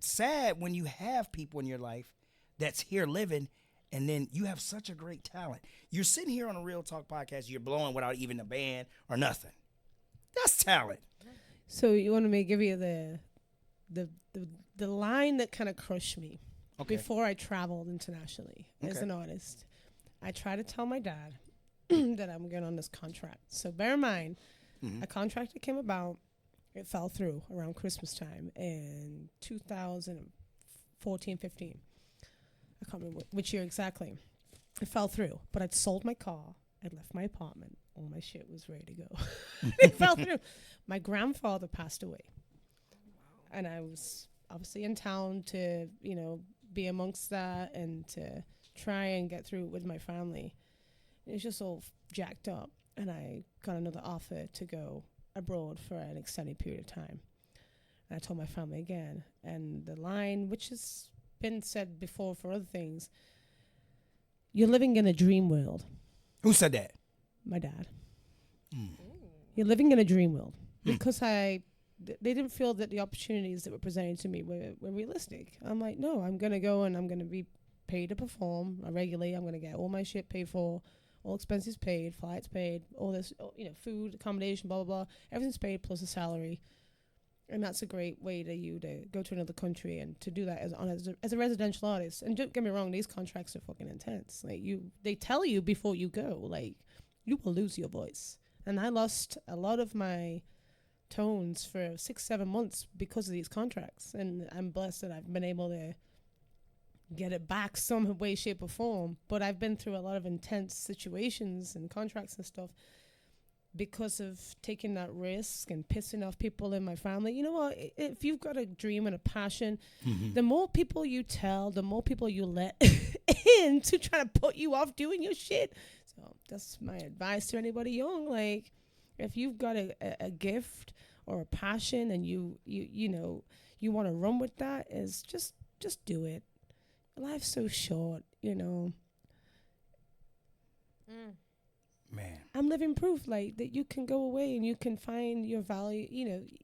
sad when you have people in your life that's here living, and then you have such a great talent. You're sitting here on a Real Talk podcast, you're blowing without even a band or nothing. That's talent. So you want me to give you the line that kind of crushed me before I traveled internationally as an artist. I try to tell my dad that I'm going on this contract. So bear in mind, a contract that came about, it fell through around Christmas time in 2014, 15. I can't remember which year exactly. It fell through, but I'd sold my car. I'd left my apartment. All my shit was ready to go. It fell through. My grandfather passed away. And I was obviously in town to, be amongst that and to try and get through it with my family. It was just all jacked up. And I got another offer to go abroad for an extended period of time. And I told my family again. And the line, which has been said before for other things, you're living in a dream world. Who said that? My dad. You're living in a dream world. Because they didn't feel that the opportunities that were presented to me were realistic. I'm like, no, I'm going to go and I'm going to be paid to perform regularly. I'm going to get all my shit paid for, all expenses paid, flights paid, all this, food, accommodation, blah, blah, blah. Everything's paid plus a salary. And that's a great way to go to another country and to do that as a residential artist. And don't get me wrong, these contracts are fucking intense. Like they tell you before you go, like, you will lose your voice. And I lost a lot of my tones for 6-7 months because of these contracts. And I'm blessed that I've been able to get it back some way, shape, or form. But I've been through a lot of intense situations and contracts and stuff because of taking that risk and pissing off people in my family. You know what? If you've got a dream and a passion, the more people you tell, the more people you let in to try to put you off doing your shit. So that's my advice to anybody young. Like, if you've got a gift or a passion and you want to run with that, is just do it. Life's so short, Man. I'm living proof like that you can go away and you can find your value.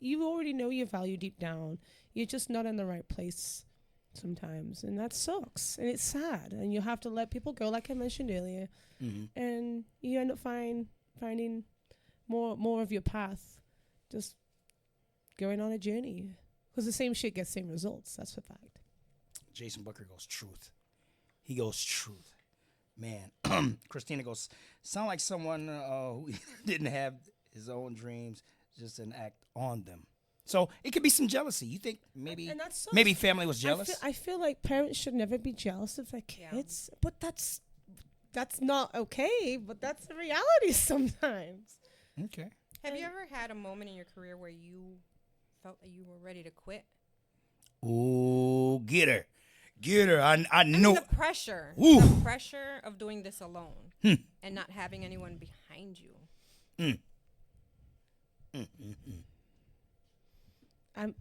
You already know your value deep down. You're just not in the right place sometimes. And that sucks. And it's sad. And you have to let people go, like I mentioned earlier. And you end up finding more of your path, just going on a journey. Because the same shit gets same results. That's a fact. Jason Booker goes truth. He goes truth. Man, Christina goes, sound like someone who didn't have his own dreams, just an act on them. So it could be some jealousy. You think maybe family was jealous? I feel like parents should never be jealous of their kids, but that's not okay. But that's the reality sometimes. Okay. Have you ever had a moment in your career where you felt like you were ready to quit? Ooh, get her. I know the pressure. The pressure of doing this alone and not having anyone behind you. I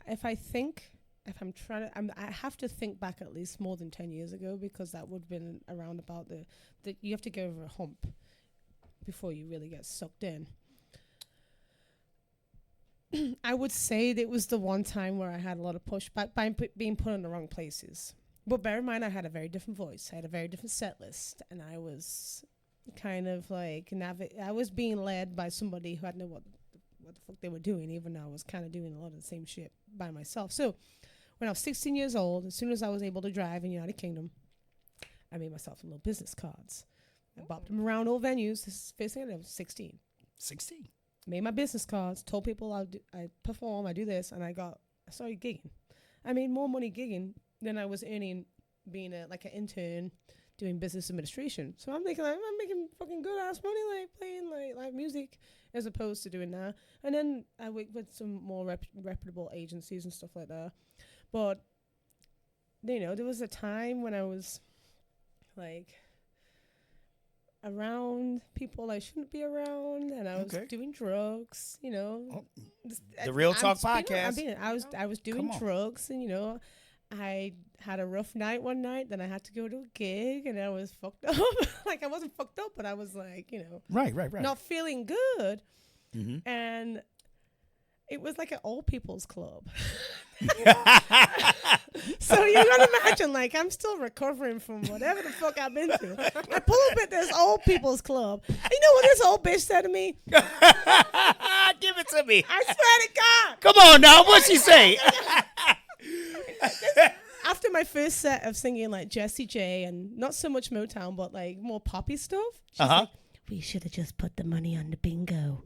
have to think back at least more than 10 years ago, because that would have been around about the you have to go over a hump before you really get sucked in. I would say that it was the one time where I had a lot of pushback by being put in the wrong places. But bear in mind, I had a very different voice. I had a very different set list. And I was kind of like, I was being led by somebody who had no what the fuck they were doing, even though I was kind of doing a lot of the same shit by myself. So when I was 16 years old, as soon as I was able to drive in the United Kingdom, I made myself some little business cards. I bopped them around all venues. This is first thing I was 16. 16. Made my business cards, told people I perform, I do this, and I started gigging. I made more money gigging than I was earning being an intern doing business administration. So I'm making fucking good ass money, like playing like live music, as opposed to doing that. And then I worked with some more reputable agencies and stuff like that. But there was a time when I was like around people I shouldn't be around, and I was doing drugs. The Real Talk podcast. I was doing drugs, and I had a rough night one night. Then I had to go to a gig, and I was fucked up. Like, I wasn't fucked up, but I was like, right, not feeling good. And It was like an old people's club. So you gotta imagine, like, I'm still recovering from whatever the fuck I've been through. I pull up at this old people's club. You know what this old bitch said to me? Give it to me. I swear to God. Come on now. What'd she say? After my first set of singing like Jessie J and not so much Motown, but like more poppy stuff, she's like, we should have just put the money on the bingo.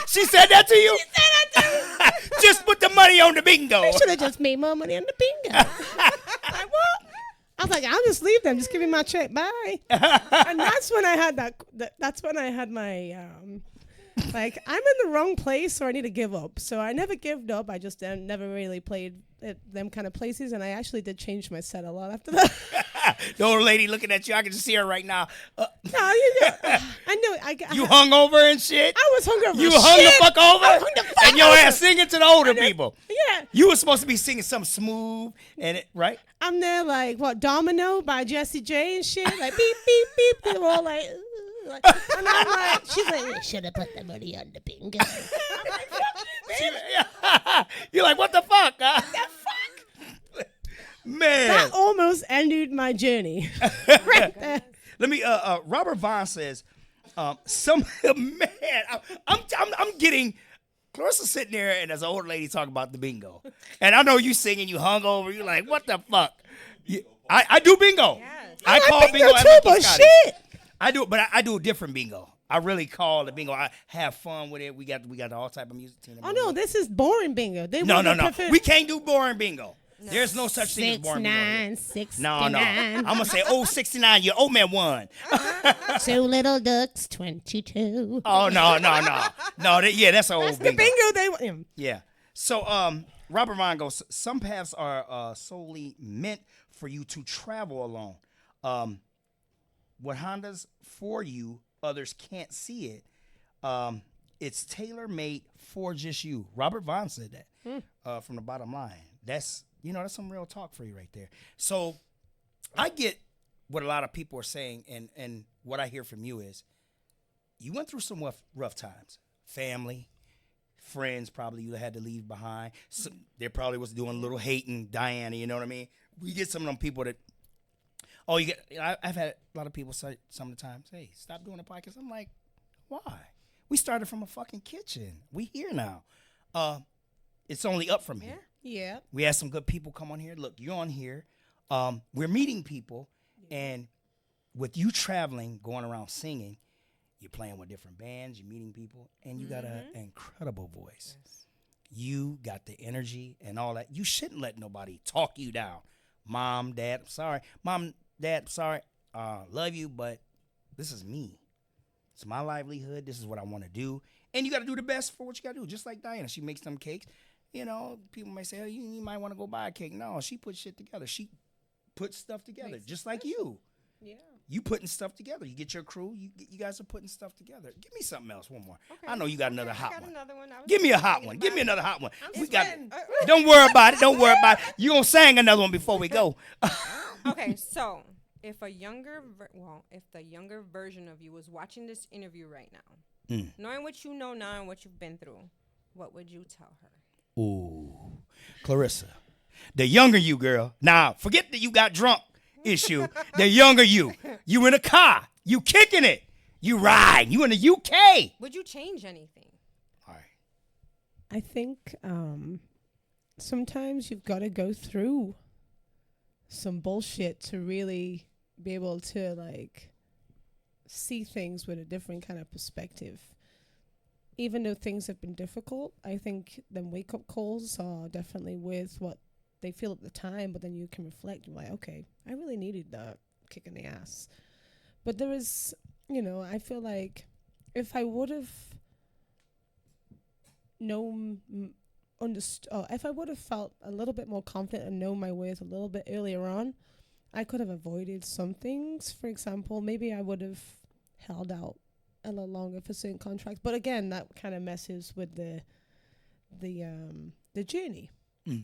She said that to you? She said that to me. Just put the money on the bingo. We should have just made more money on the bingo. Like, what? I was like, I'll just leave them. Just give me my check. Bye. And that's when I had that's when I had my, like, I'm in the wrong place, or I need to give up. So I never gave up. I just never really played at them kind of places. And I actually did change my set a lot after that. The old lady looking at you, I can just see her right now. No, you know, I know. You hung over and shit? I was hungover. You hung the fuck over? And your ass singing to the older people. Yeah. You were supposed to be singing something smooth, and right? I'm there like, what, Domino by Jessie J and shit? Like, beep, beep, beep. They're all like, and I'm like, she's like, we should have put the money on the bingo. I'm like, fuck you, bitch. You're like, what the fuck? What the fuck? Man. That almost ended my journey. Right there. Let me, Robert Vaughn says, man, I'm getting, Clarissa sitting there and there's an old lady talking about the bingo. And I know you singing, you hung over, you like, what the fuck? I do bingo. Yes. I call bingo too, at but Mickey Scotty. shit. I do, but I do a different bingo. I really call the bingo. I have fun with it. We got all type of music team. Oh, no, this is boring bingo. They No. wouldn't prefer- We can't do boring bingo. There's no such thing as boring bingo. 69. No. I'm going to say, 69, your old man won. Two little ducks, 22. Oh, no. No, that's an old That's the bingo they want. Yeah. So, Robert Vaughn goes, some paths are solely meant for you to travel along. What Honda's for you, others can't see it. It's tailor-made for just you. Robert Vaughn said that from the bottom line. That's some real talk for you right there. So I get what a lot of people are saying, and what I hear from you is you went through some rough times. Family, friends probably you had to leave behind. So there probably was doing a little hating, Diana, you know what I mean? We get some of them people that, I've had a lot of people say some of the times, hey, stop doing the podcast. I'm like, why? We started from a fucking kitchen. We here now. It's only up from here. Yeah. We had some good people come on here. Look, you're on here. We're meeting people. And with you traveling, going around singing, you're playing with different bands, you're meeting people, and you got an incredible voice. Yes. You got the energy and all that. You shouldn't let nobody talk you down. Mom, Dad, I'm sorry. Mom, Dad, I'm sorry. Love you, but this is me. It's my livelihood. This is what I want to do. And you got to do the best for what you got to do. Just like Diana. She makes them cakes. You know, people may say, oh, you might want to go buy a cake. No, she puts shit together. She puts stuff together, just like you. Yeah. You putting stuff together. You get your crew. You guys are putting stuff together. Give me something else. One more. Okay. I know you got another hot one. Give me a hot one. Give me another hot one. We got. Don't worry about it. Don't worry about it. You gonna sing another one before we go. Okay, so if the younger version of you was watching this interview right now, knowing what you know now and what you've been through, what would you tell her? Ooh, Clarissa, the younger you, girl. Now, forget that you got drunk issue. The younger you in a car, you kicking it, you ride, you in the UK. Would you change anything? All right. I think sometimes you've got to go through some bullshit to really be able to like see things with a different kind of perspective. Even though things have been difficult, I think them wake-up calls are definitely with what they feel at the time, but then you can reflect. You're like, okay, I really needed that kick in the ass. But there is, I feel like if I would have if I would have felt a little bit more confident and known my worth a little bit earlier on, I could have avoided some things. For example, maybe I would have held out a little longer for certain contracts. But again, that kind of messes with the journey.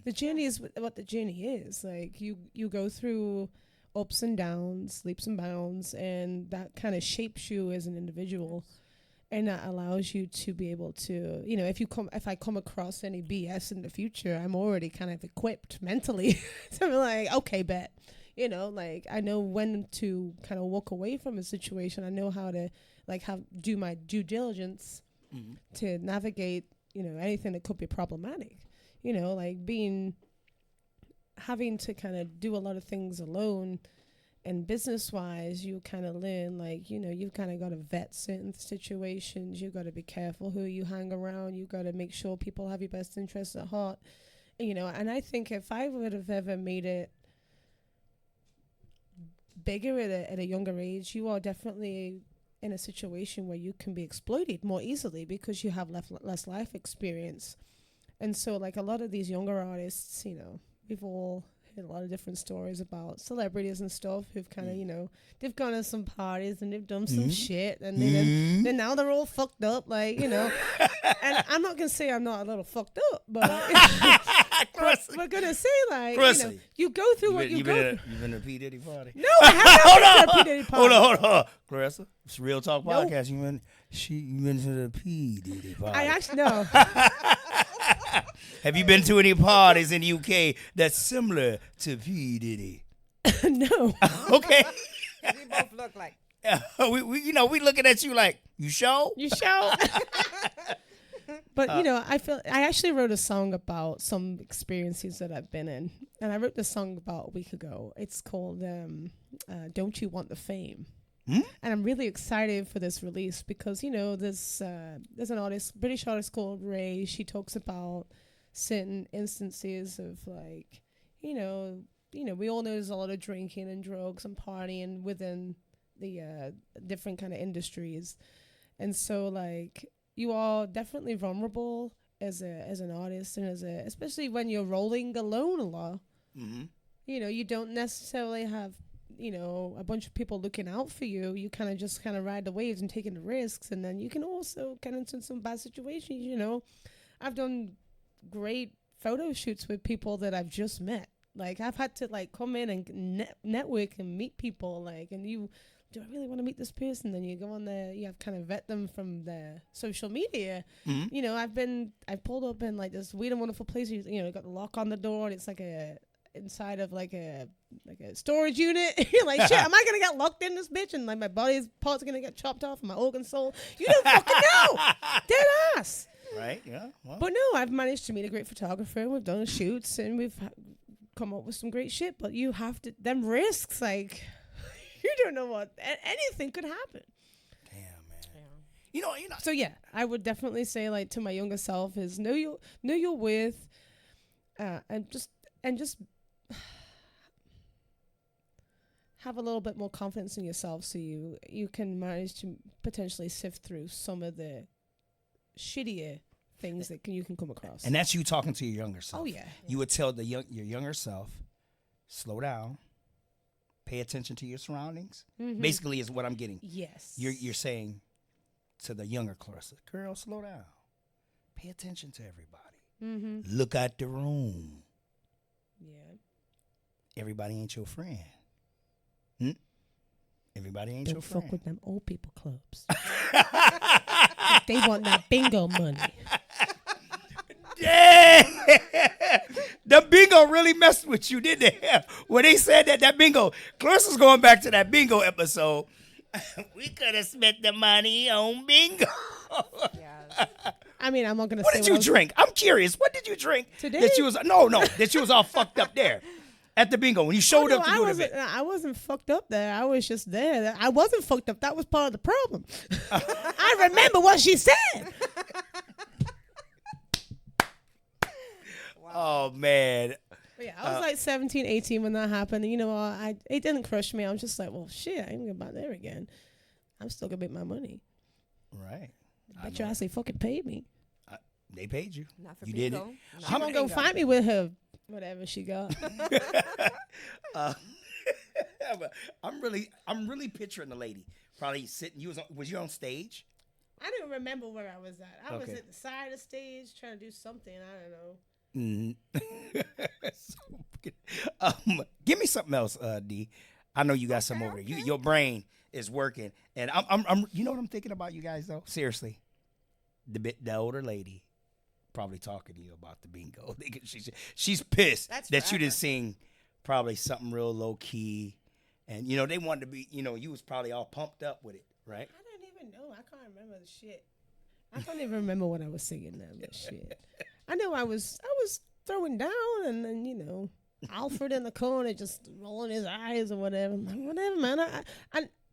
The journey is what the journey is. Like you go through ups and downs, leaps and bounds, and that kind of shapes you as an individual. And that allows you to be able to, if I come across any BS in the future, I'm already kind of equipped mentally to be like, okay, bet. Like I know when to kind of walk away from a situation. I know how to do my due diligence to navigate, anything that could be problematic. Like having to kind of do a lot of things alone. And business-wise, you kind of learn, you've kind of got to vet certain situations. You've got to be careful who you hang around. You've got to make sure people have your best interests at heart. And I think if I would have ever made it bigger at a younger age, you are definitely in a situation where you can be exploited more easily because you have less life experience. And so, a lot of these younger artists, we've all a lot of different stories about celebrities and stuff who've kind of, they've gone to some parties and they've done some shit and then now they're all fucked up, and I'm not going to say I'm not a little fucked up, but we're going to say, you go through what you go through. You been to a P. Diddy party? No, I haven't been to a P. Diddy party. Hold on. Clarissa, it's Real Talk Podcast. You been to the P. Diddy party? I actually, no. Have you been to any parties in the UK that's similar to P. Diddy? No. Okay. We both look like. we looking at you like, you sure? You sure? But, I actually wrote a song about some experiences that I've been in. And I wrote this song about a week ago. It's called Don't You Want the Fame? And I'm really excited for this release because, there's an artist, British artist called Ray. She talks about certain instances of we all know there's a lot of drinking and drugs and partying within the different kind of industries. And so you are definitely vulnerable as an artist and especially when you're rolling alone a lot. Mm-hmm. You don't necessarily have a bunch of people looking out for you. You kind of ride the waves and taking the risks, and then you can also get into some bad situations. I've done great photo shoots with people that I've just met. I've had to come in and network and meet people. And do I really want to meet this person? Then you go on there, you have kind of vet them from the social media. Mm-hmm. I've pulled up in this weird and wonderful place. Got the lock on the door, and it's inside of a storage unit. You're like, shit, am I gonna get locked in this bitch and my body's parts are gonna get chopped off and my organ soul? You don't fucking know. Dead ass. Right, yeah. Well. But no, I've managed to meet a great photographer and we've done shoots and we've come up with some great shit, but you have to, them risks, you don't know what, anything could happen. Damn, man. Yeah. So yeah, I would definitely say to my younger self is know your worth, and just have a little bit more confidence in yourself so you can manage to potentially sift through some of the shittier things that you can come across. And that's you talking to your younger self. Oh yeah. You would tell your younger self, slow down, pay attention to your surroundings. Mm-hmm. Basically is what I'm getting. Yes. You're saying to the younger Clarissa, girl, slow down. Pay attention to everybody. Mm-hmm. Look at the room. Yeah. Everybody ain't your friend. Everybody ain't Don't your friend. fuck with them old people clubs. They want that bingo money. Yeah. The bingo really messed with you, didn't they? When they said that bingo, Clarissa's going back to that bingo episode. We could have spent the money on bingo. Yes. I mean, I'm not gonna What say did you drink? I'm curious. What did you drink? Today? That you was all fucked up there at the bingo when you showed up to do the bit. I wasn't fucked up there. I was just there. I wasn't fucked up. That was part of the problem. I remember what she said. Oh man. But yeah, I was 17, 18 when that happened. And it didn't crush me. I was just like, well, shit, I ain't gonna get back there again. I'm still gonna make my money. Right. Bet your ass they fucking paid me. They paid you. Not for you bingo. did it. Not She for gonna go bingo. find me with her whatever she got. I'm really picturing the lady probably sitting. Was you on stage? I don't remember where I was at. I was Okay. at the side of the stage trying to do something. I don't know. Give me something else, D. I know you got some over there. Your brain is working. And you know what I'm thinking about, you guys, though? Seriously. The older lady probably talking to you about the bingo. She's pissed That's that you forever. didn't sing probably something real low key. And, you know, they wanted to be, you know, you was probably all pumped up with it, right? I don't even know. I can't remember the shit. I don't even remember what I was singing now. That shit. I know I was throwing down, and then you know, Alfred in the corner just rolling his eyes or whatever. I'm like, whatever, man.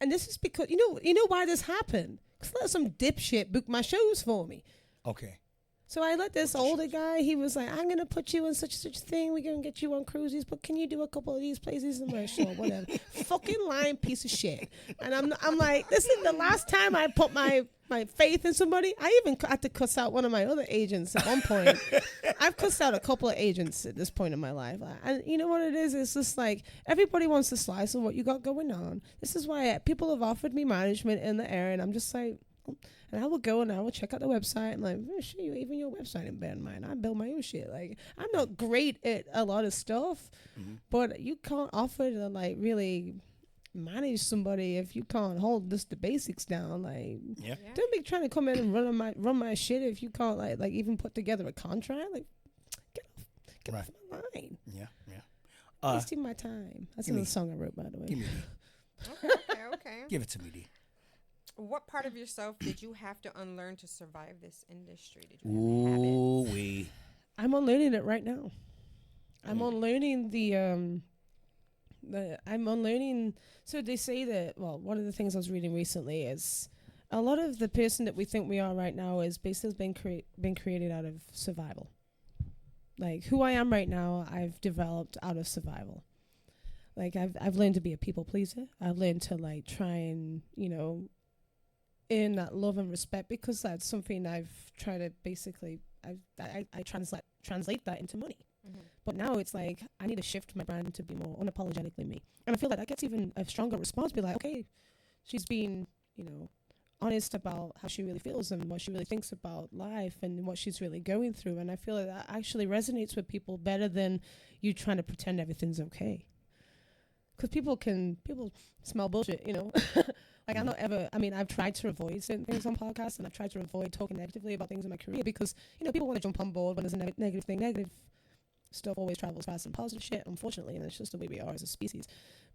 And this is because you know why this happened. Cause let some dipshit book my shows for me. Okay. So I let this older guy, he was like, I'm going to put you in such and such thing. We're going to get you on cruises, but can you do a couple of these places? I'm like, sure, whatever. Fucking lying piece of shit. And I'm like, this is the last time I put my faith in somebody. I even had to cuss out one of my other agents at one point. I've cussed out a couple of agents at this point in my life. And you know what it is? It's just like, everybody wants a slice of what you got going on. This is why people have offered me management in the area, and I'm just like... And I will go and I will check out the website and like, oh, shit, even your website ain't bad in mine. I build my own shit. Like, I'm not great at a lot of stuff, but you can't offer to like really manage somebody if you can't hold just the basics down. Like, don't be trying to come in and run my shit if you can't like even put together a contract. Like, get off my line. Yeah. Wasting my time. That's another song I wrote, by the way. Give me Okay. Give it to me, D. What part of yourself did you have to unlearn to survive this industry? Did you have habits? Ooh-wee. I'm unlearning it right now. I'm unlearning I'm unlearning. So they say that, well, one of the things I was reading recently is a lot of the person that we think we are right now is basically been created out of survival. Like who I am right now, I've developed out of survival. Like I've learned to be a people pleaser. I've learned to like try and, you know, in that love and respect, because that's something I've tried to basically, I translate that into money. Mm-hmm. But now it's like, I need to shift my brand to be more unapologetically me. And I feel like that gets even a stronger response, be like, okay, she's being, you know, honest about how she really feels and what she really thinks about life and what she's really going through. And I feel like that actually resonates with people better than you trying to pretend everything's okay. Because people smell bullshit, you know. Like I've tried to avoid certain things on podcasts, and I've tried to avoid talking negatively about things in my career because, you know, people want to jump on board when there's a negative thing. Negative stuff always travels faster than positive shit, unfortunately, and it's just the way we are as a species.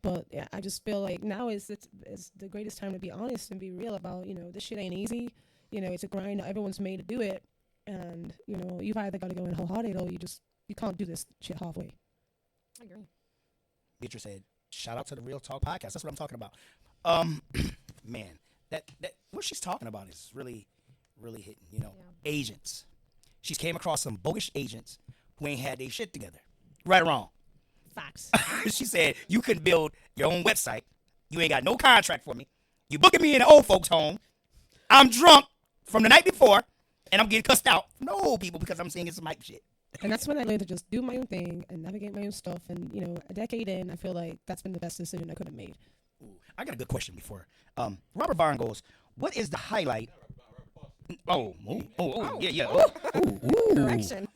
But yeah, I just feel like now is the greatest time to be honest and be real about, you know, this shit ain't easy. You know, it's a grind. Not everyone's made to do it. And, you know, you've either got to go in wholehearted or you can't do this shit halfway. I agree. Beatrice said, shout out to the Real Talk podcast. That's what I'm talking about. Man, that what she's talking about is really, really hitting. You know, agents. She's came across some bogus agents who ain't had their shit together. Right or wrong? Facts. She said, you can build your own website. You ain't got no contract for me. You booking me in an old folks' home. I'm drunk from the night before, and I'm getting cussed out from the old people because I'm singing some mic shit. And that's when I learned to just do my own thing and navigate my own stuff. And, you know, a decade in, I feel like that's been the best decision I could have made. Ooh, I got a good question before. Robert Vaughn goes, what is the highlight? Yeah. Correction.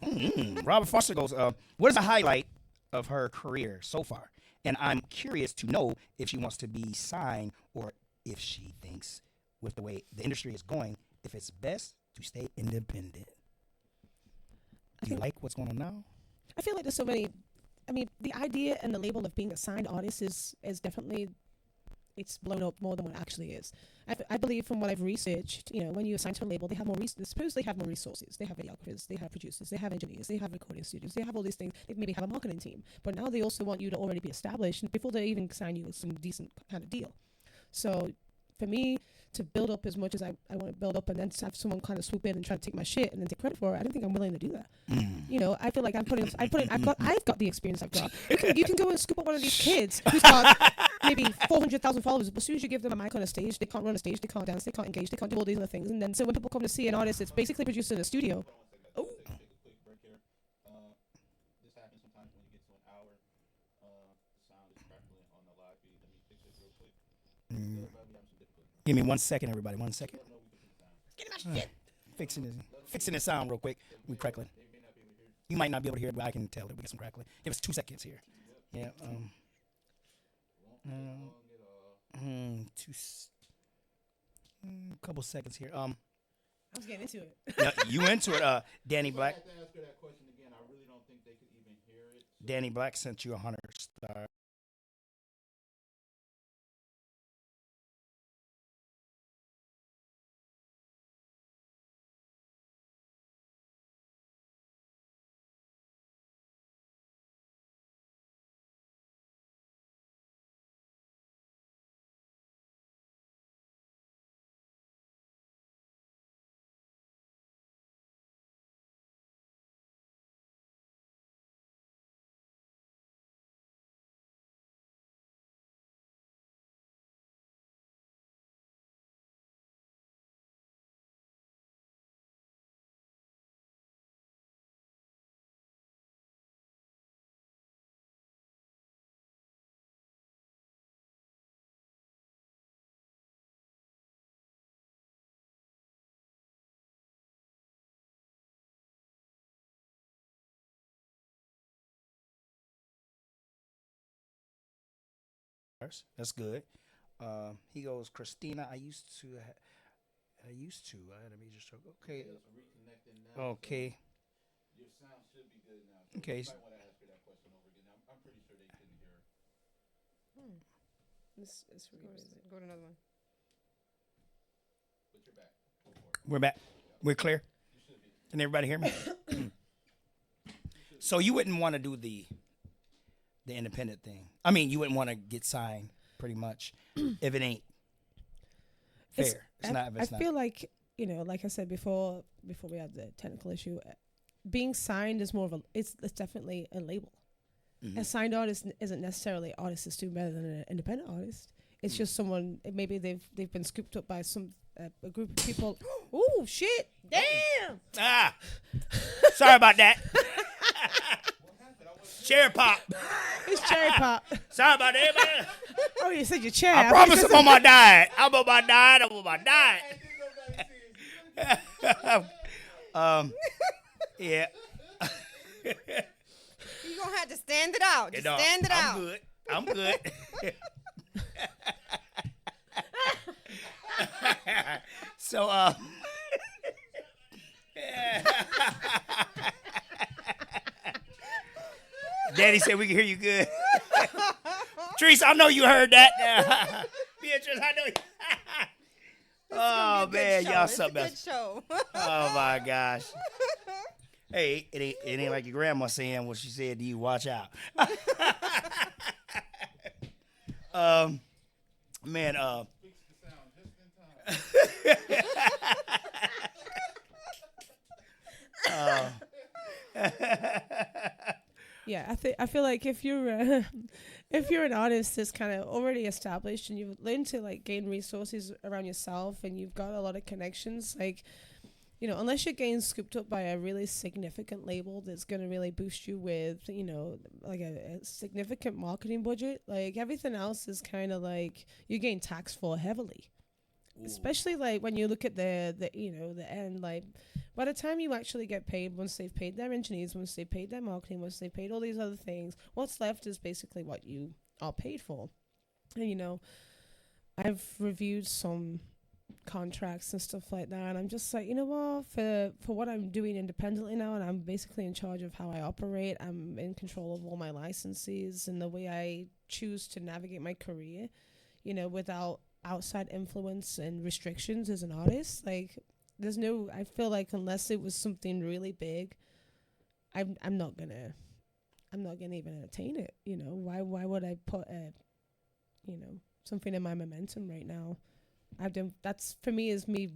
Robert Foster goes, what is the highlight of her career so far? And I'm curious to know if she wants to be signed or if she thinks with the way the industry is going, if it's best to stay independent. Do you like what's going on now? I feel like there's so many. I mean, the idea and the label of being a signed artist is definitely, it's blown up more than what it actually is. I believe from what I've researched, you know, when you assign to a label, they have more suppose they have more resources. They have videographers, they have producers, they have engineers, they have recording studios, they have all these things. They maybe have a marketing team, but now they also want you to already be established before they even sign you with some decent kind of deal. So for me to build up as much as I want to build up and then have someone kind of swoop in and try to take my shit and then take credit for it, I don't think I'm willing to do that. You know, I feel like I've got the experience I've got. You can go and scoop up one of these kids who's got maybe 400,000 followers, but as soon as you give them a mic on a stage, they can't run a stage, they can't dance, they can't engage, they can't do all these other things. And then so when people come to see an artist that's basically produced in a studio, Give me 1 second, everybody. 1 second. Get my shit. Fixing the sound real quick. We crackling. You might not be able to hear it, but I can tell that we got some crackling. Give us 2 seconds here. Yeah. Couple seconds here. I was getting into it. Yeah, you into it? Danny Black. I have to ask her that question again. I really don't think they could even hear it. Danny Black sent you 100 stars. That's good. He goes, Christina. I used to. I had a major stroke. Okay. Yeah, so reconnecting now. Okay. So your sound should be good now. So Okay. you might want to ask her that question over again. I'm pretty sure they couldn't hear her. This is Go to another one. But you're back. Go for it. We're back. We're clear. You should be. Can everybody hear me? So you wouldn't want to do the independent thing. I mean, you wouldn't want to get signed, pretty much, if it ain't fair. It's not. I feel like, like I said before we had the technical issue, being signed is more of it's definitely a label. Mm-hmm. A signed artist isn't necessarily artist is doing better than an independent artist. It's just someone, maybe they've been scooped up by a group of people. Oh shit! Damn! Sorry about that. Cherry pop. It's cherry pop. Sorry about that, man. Oh, you said your chair. I promise I'm on my diet. I'm on my diet. Yeah. You gonna have to stand it out. Just stand it out. I'm good. So, Daddy said we can hear you good. Teresa, I know you heard that. Beatrice, I know you. Oh, man, y'all something else. Show. Oh, my gosh. Hey, it ain't like your grandma saying what she said to you. Watch out. Man, Fix the sound just in time. Yeah, I feel like if you're an artist that's kind of already established and you've learned to like gain resources around yourself and you've got a lot of connections, like, unless you're getting scooped up by a really significant label that's going to really boost you with, like a significant marketing budget, like everything else is kind of like you're getting taxed for heavily. Ooh. Especially like when you look at the end, like by the time you actually get paid, once they've paid their engineers, once they've paid their marketing, once they've paid all these other things, what's left is basically what you are paid for. And, I've reviewed some contracts and stuff like that, and I'm just like, for what I'm doing independently now, and I'm basically in charge of how I operate, I'm in control of all my licenses and the way I choose to navigate my career, without outside influence and restrictions as an artist. Like, I feel like unless it was something really big, I'm not gonna even entertain it. Why would I put something in my momentum right now? That's for me is me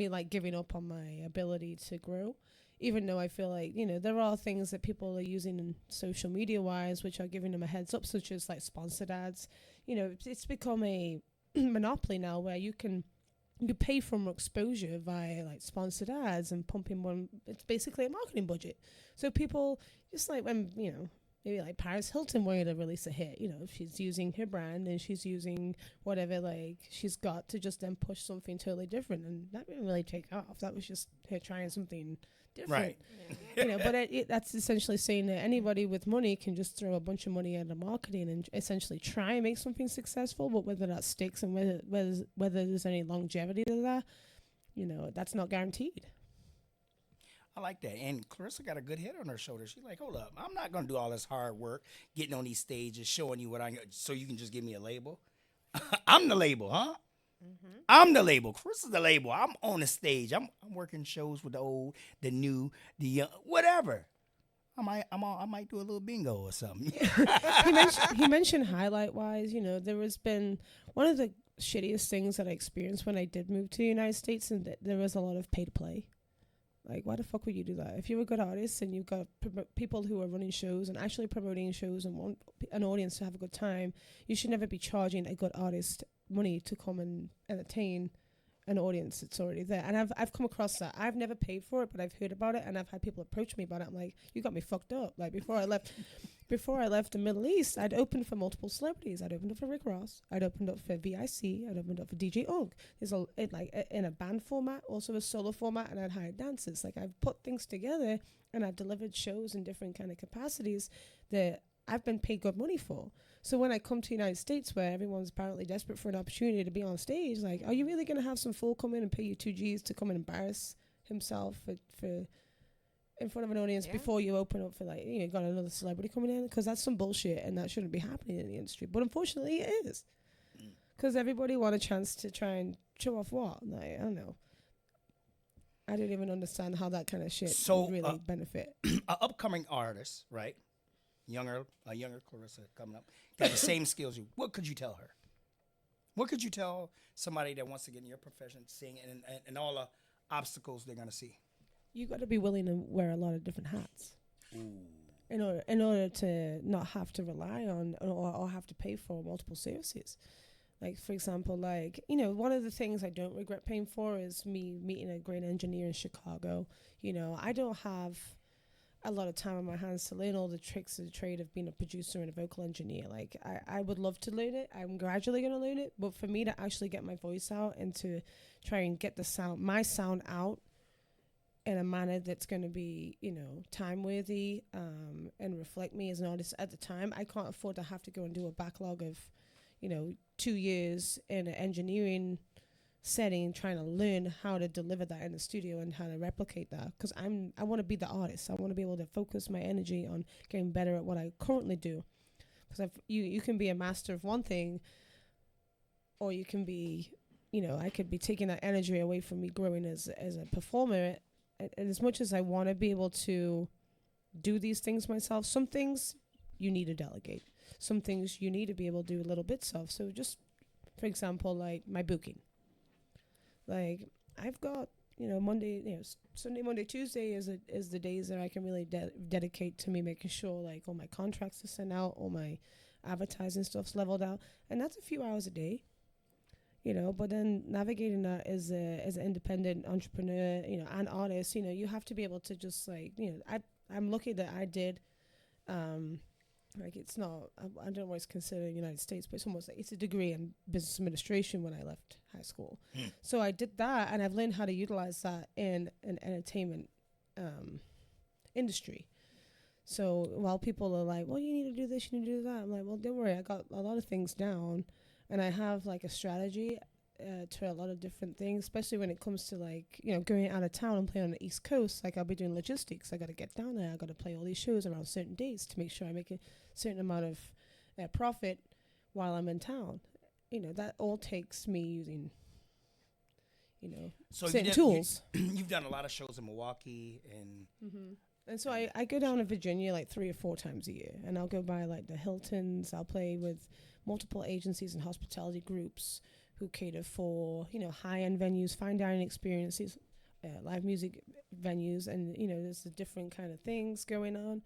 like giving up on my ability to grow, even though I feel like, there are things that people are using in social media wise, which are giving them a heads up, such as like sponsored ads. It's become a monopoly now where you pay for more exposure via like sponsored ads and pumping one. It's basically a marketing budget. So people just like when, maybe like Paris Hilton wanted to release a hit. You know, she's using her brand and she's using whatever like she's got to just then push something totally different, and that didn't really take off. That was just her trying something different. Right. You know, but that's essentially saying that anybody with money can just throw a bunch of money into marketing and essentially try and make something successful. But whether that sticks and whether there's any longevity to that, you know, that's not guaranteed. I like that. And Clarissa got a good head on her shoulder. She's like, hold up, I'm not gonna do all this hard work, getting on these stages, showing you what so you can just give me a label. I'm the label, huh? I'm the label. Chris is the label. I'm on the stage. I'm working shows with the old, the new, the young, whatever. I might do a little bingo or something. He mentioned highlight wise. You know, there has been one of the shittiest things that I experienced when I did move to the United States, and there was a lot of pay to play. Like, why the fuck would you do that? If you're a good artist and you've got people who are running shows and actually promoting shows and want an audience to have a good time, you should never be charging a good artist money to come and entertain an audience that's already there. And I've come across that. I've never paid for it, but I've heard about it, and I've had people approach me about it. I'm like, you got me fucked up. Like, before I left the Middle East, I'd opened for multiple celebrities. I'd opened up for Rick Ross. I'd opened up for VIC. I'd opened up for DJ Unk. There's in a band format, also a solo format, and I'd hired dancers. Like, I've put things together, and I've delivered shows in different kind of capacities that I've been paid good money for. So when I come to the United States, where everyone's apparently desperate for an opportunity to be on stage, like, are you really going to have some fool come in and pay you 2 G's to come and embarrass himself for in front of an audience before you open up for, like, you know, got another celebrity coming in? Because that's some bullshit, and that shouldn't be happening in the industry. But unfortunately, it is. Because everybody want a chance to try and show off what? Like, I don't know. I don't even understand how that kind of shit would really benefit. An upcoming artist, right? A younger Clarissa coming up, got the same skills. What could you tell her? What could you tell somebody that wants to get in your profession, sing, and all the obstacles they're gonna see? You got to be willing to wear a lot of different hats. In order to not have to rely on or have to pay for multiple services. Like, for example, like, you know, one of the things I don't regret paying for is me meeting a great engineer in Chicago. You know, I don't have a lot of time on my hands to learn all the tricks of the trade of being a producer and a vocal engineer. Like, I would love to learn it. I'm gradually going to learn it. But for me to actually get my voice out and to try and get my sound out in a manner that's going to be, you know, time-worthy and reflect me as an artist at the time, I can't afford to have to go and do a backlog of, you know, 2 years in an engineering setting trying to learn how to deliver that in the studio and how to replicate that, because I want to be the artist. I want to be able to focus my energy on getting better at what I currently do, because you can be a master of one thing, or you can be, you know, I could be taking that energy away from me growing as a performer. And as much as I want to be able to do these things myself, some things you need to delegate, some things you need to be able to do little bits of. So just, for example, like my booking. Like, I've got, you know, Sunday, Monday, Tuesday is the days that I can really dedicate to me making sure, like, all my contracts are sent out, all my advertising stuff's leveled out, and that's a few hours a day, you know. But then navigating that as an independent entrepreneur, you know, and artist, you know, you have to be able to just, like, you know, I'm lucky that I did, like, it's not, I don't always consider the United States, but it's almost like it's a degree in business administration when I left high school. So I did that, and I've learned how to utilize that in an entertainment industry. So while people are like, well, you need to do this, you need to do that, I'm like, well, don't worry, I got a lot of things down, and I have, like, a strategy to a lot of different things, especially when it comes to, like, you know, going out of town and playing on the East Coast. Like, I'll be doing logistics. I got to get down there. I got to play all these shows around certain dates to make sure I make a certain amount of profit while I'm in town. You know, that all takes me using, you know, certain tools. You've done a lot of shows in Milwaukee and... And so I go down to Virginia like 3 or 4 times a year, and I'll go by, like, the Hiltons. I'll play with multiple agencies and hospitality groups who cater for, you know, high-end venues, fine dining experiences, live music venues, and, you know, there's the different kind of things going on.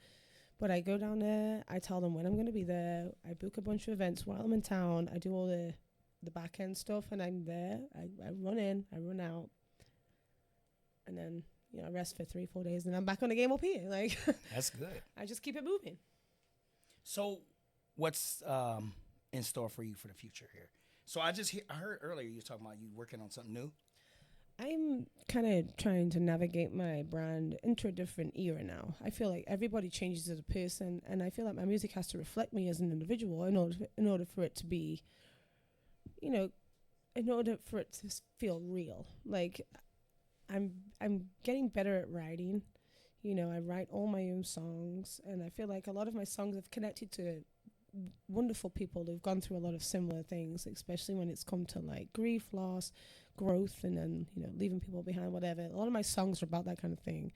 But I go down there, I tell them when I'm going to be there, I book a bunch of events while I'm in town, I do all the back-end stuff, and I'm there, I run in, I run out, and then, you know, I rest for 3-4 days, and I'm back on the game up here. Like, That's good. I just keep it moving. So, what's in store for you for the future here? So I heard earlier you were talking about you working on something new. I'm kind of trying to navigate my brand into a different era now. I feel like everybody changes as a person, and I feel like my music has to reflect me as an individual in order for it to be, you know, in order for it to feel real. Like I'm getting better at writing. You know, I write all my own songs, and I feel like a lot of my songs have connected to wonderful people who've gone through a lot of similar things, especially when it's come to like grief, loss, growth, and then, you know, leaving people behind, whatever. A lot of my songs are about that kind of thing.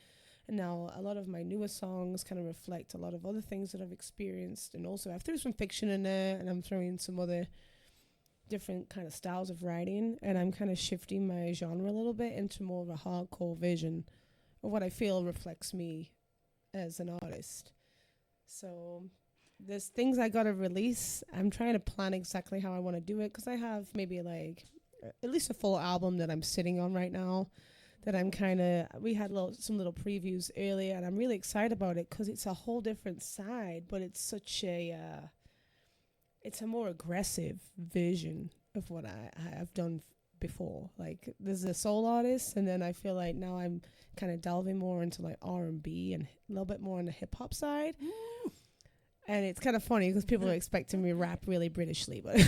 And now a lot of my newer songs kind of reflect a lot of other things that I've experienced. And also I've threw some fiction in there, and I'm throwing some other different kind of styles of writing, and I'm kind of shifting my genre a little bit into more of a hardcore vision of what I feel reflects me as an artist. So there's things I gotta release. I'm trying to plan exactly how I want to do it, because I have maybe like at least a full album that I'm sitting on right now. That I'm kind of, we had some little previews earlier, and I'm really excited about it because it's a whole different side, but it's such it's a more aggressive vision of what I have done before. Like, there's a soul artist, and then I feel like now I'm kind of delving more into like R&B and a little bit more on the hip hop side. Ooh. And it's kind of funny because people are expecting me to rap really Britishly, but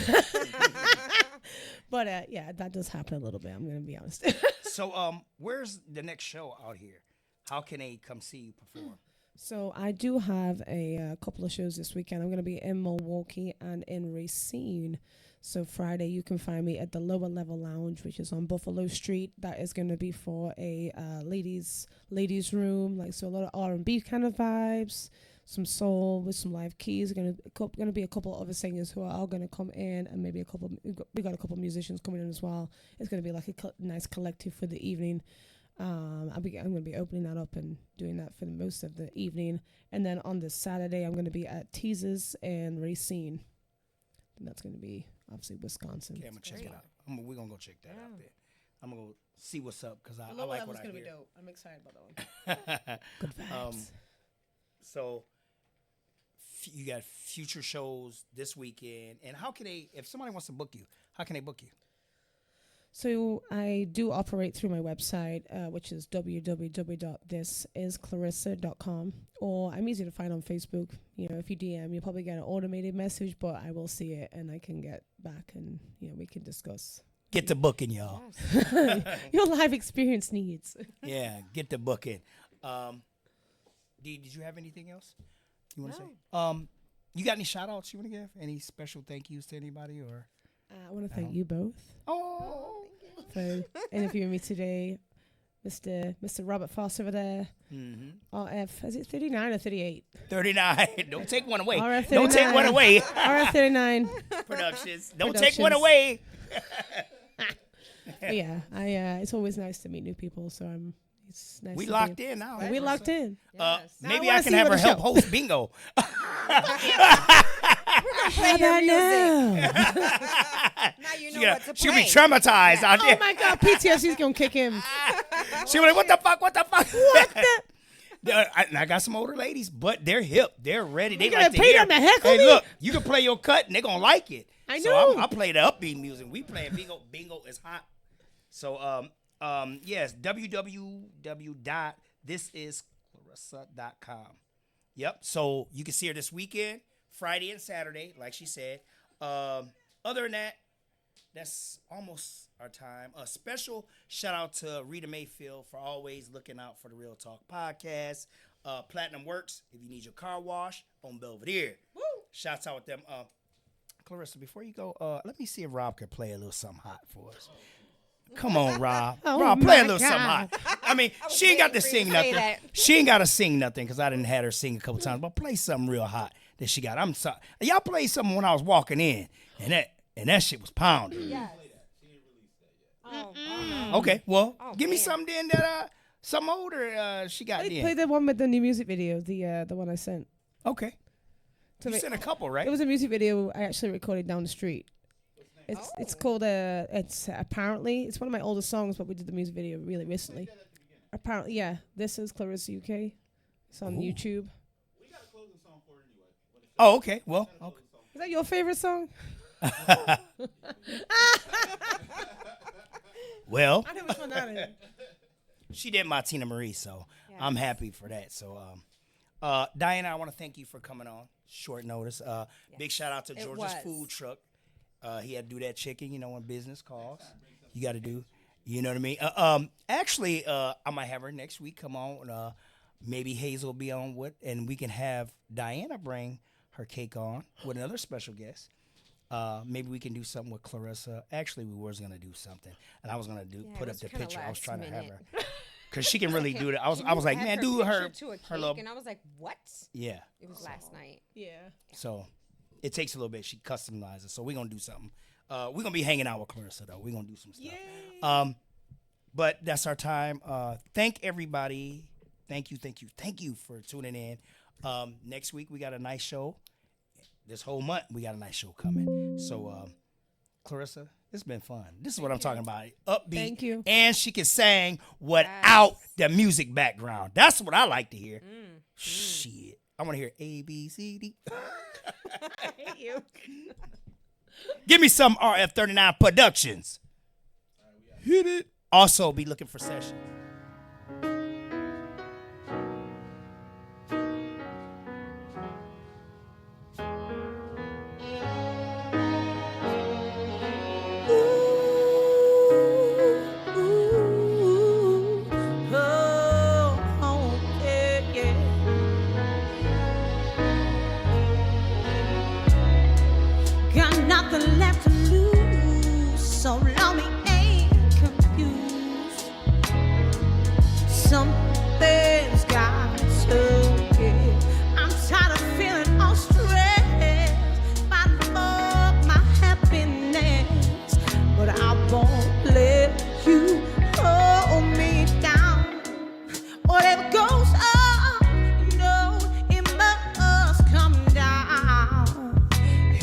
but yeah, that does happen a little bit. I'm gonna be honest. So where's the next show out here? How can they come see you perform? So I do have a couple of shows this weekend. I'm going to be in Milwaukee and in Racine. So Friday, you can find me at the Lower Level Lounge, which is on Buffalo Street. That is going to be for a ladies room, like, so a lot of R&B kind of vibes, some soul with some live keys. Going to be a couple of other singers who are all going to come in, and maybe we got a couple of musicians coming in as well. It's going to be like a nice collective for the evening. I'm going to be opening that up and doing that for the most of the evening. And then on the Saturday, I'm going to be at Teases and Racine. And that's going to be, obviously, Wisconsin. Okay, I'm going to check it out. We're going to go check that out there. I'm going to go see what's up, because I like what I hear. Going to be dope. I'm excited about that one. Good vibes. So you got future shows this weekend. And how can they, if somebody wants to book you, how can they book you? So I do operate through my website, which is www.thisisclarissa.com, or I'm easy to find on Facebook. You know, if you DM, you'll probably get an automated message, but I will see it and I can get back, and, you know, we can discuss. Get the booking, y'all. Your live experience needs. Yeah, get the booking. Did you have anything else you want to say? You got any shout outs you want to give? Any special thank yous to anybody? Or I want to thank you both. Oh, for interviewing me today, Mr. Robert Foss over there. Mm-hmm. RF, is it 39 or 38? 39. Don't take one away. RF39. Don't take one away. RF39 Productions. Don't take one away. Yeah, it's always nice to meet new people. So it's nice. We locked in now. We locked in. Yes. Maybe I can have her help host bingo. Play your music. Now you know what to play. She'll be traumatized out there. Oh my God, PTSD's gonna kick him. She'll be like, what the fuck? What the? I got some older ladies, but they're hip. They're ready. They gonna like to pay hear. them to heckle Hey, me? look, you can play your cut, and they're gonna like it. I So know. I play the upbeat music. We playing bingo. Bingo is hot. So yes, www.thisisclarissa.com. Yep. So you can see her this weekend, Friday and Saturday, like she said. Other than that, that's almost our time. A special shout out to Rita Mayfield for always looking out for the Real Talk podcast. Platinum Works, if you need your car wash, on Belvedere. Woo! Shouts out with them. Clarissa, before you go, let me see if Rob can play a little something hot for us. Come on, Rob. Oh Rob, play a my little something hot. I mean, she ain't got to sing nothing. She ain't got to sing nothing, because I didn't have her sing a couple times. But play something real hot that she got. I'm sorry. Y'all played something when I was walking in, and that shit was pounding. Yes. Oh, Okay, well, Oh, give me man. something then that some older she got Play then. the one with the new music video, the one I sent. Okay. So You sent a couple, right? It was a music video I actually recorded down the street. It's called it's apparently it's one of my oldest songs, but we did the music video really recently. Apparently, yeah. This is Clarissa UK. It's on YouTube. We got a closing song for it anyway. Oh, okay. Well, okay. Is that your favorite song? Well, I know which one that is. she did my Tina Marie, so I'm happy for that. So, Diana, I want to thank you for coming on short notice. Big shout out to George's was. Food Truck. He had to do that chicken, when business calls. You got to do, you know what I mean? Actually, I might have her next week come on. Maybe Hazel will be on with, and we can have Diana bring her cake on with another special guest. Maybe we can do something with Clarissa. Actually, we was gonna do something, and I was gonna put up the picture. I was trying to have her because she can really do it. I was like, man, do her little. And I was like, what? Yeah. It was last night. Yeah. So it takes a little bit. She customizes. So we're gonna do something. We're gonna be hanging out with Clarissa though. We're gonna do some stuff. Yay. But that's our time. Thank everybody. Thank you for tuning in. Next week we got a nice show. This whole month we got a nice show coming. So Clarissa, it's been fun. This is what I'm talking about. Upbeat. Thank you. And she can sing without the music background. That's what I like to hear. Shit. I want to hear A, B, C, D. I hate you. Give me some RF39 Productions. Hit it. Also, be looking for sessions. Got nothing left to lose, so lonely and confused. Something's got to give. I'm tired of feeling all stressed, fighting for my happiness, but I won't let you hold me down. Whatever goes up, it must come down.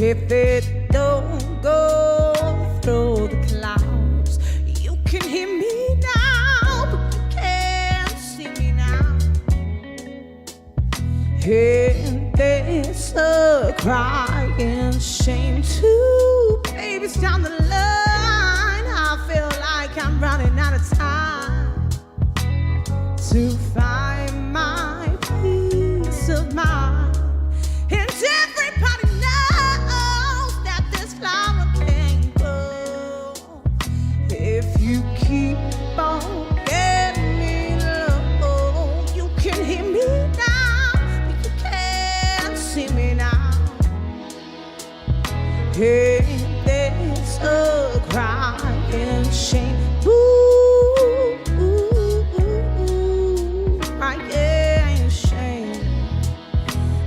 If it don't go through the clouds, you can hear me now, but you can't see me now. And there's a crying shame too. Baby's down the line. I feel like I'm running out of time to find my peace of mind. And everybody knows that this flower can't grow if you keep on getting me low. You can hear me now, but you can't see me now. Hey, there's a crying shame. Ooh, ooh, ooh, ooh, crying shame.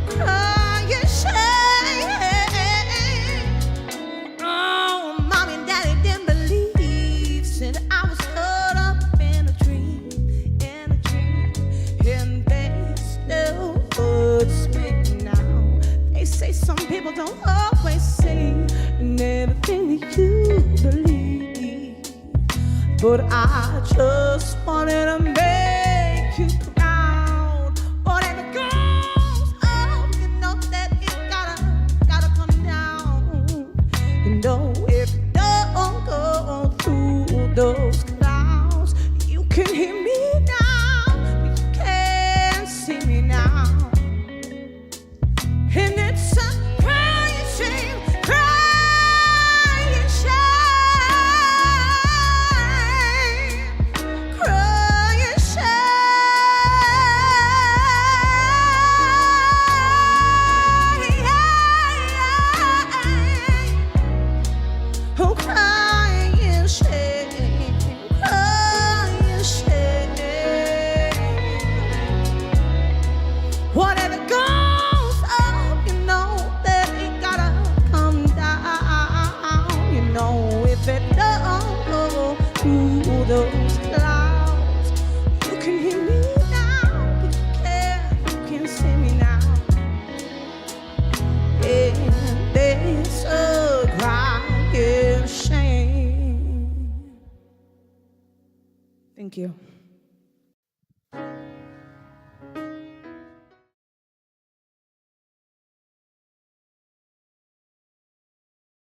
Crying shame. Oh, mommy and daddy didn't believe. Said I was caught up in a dream, and they still hurts me now. They say some people don't always say everything that you believe, but I just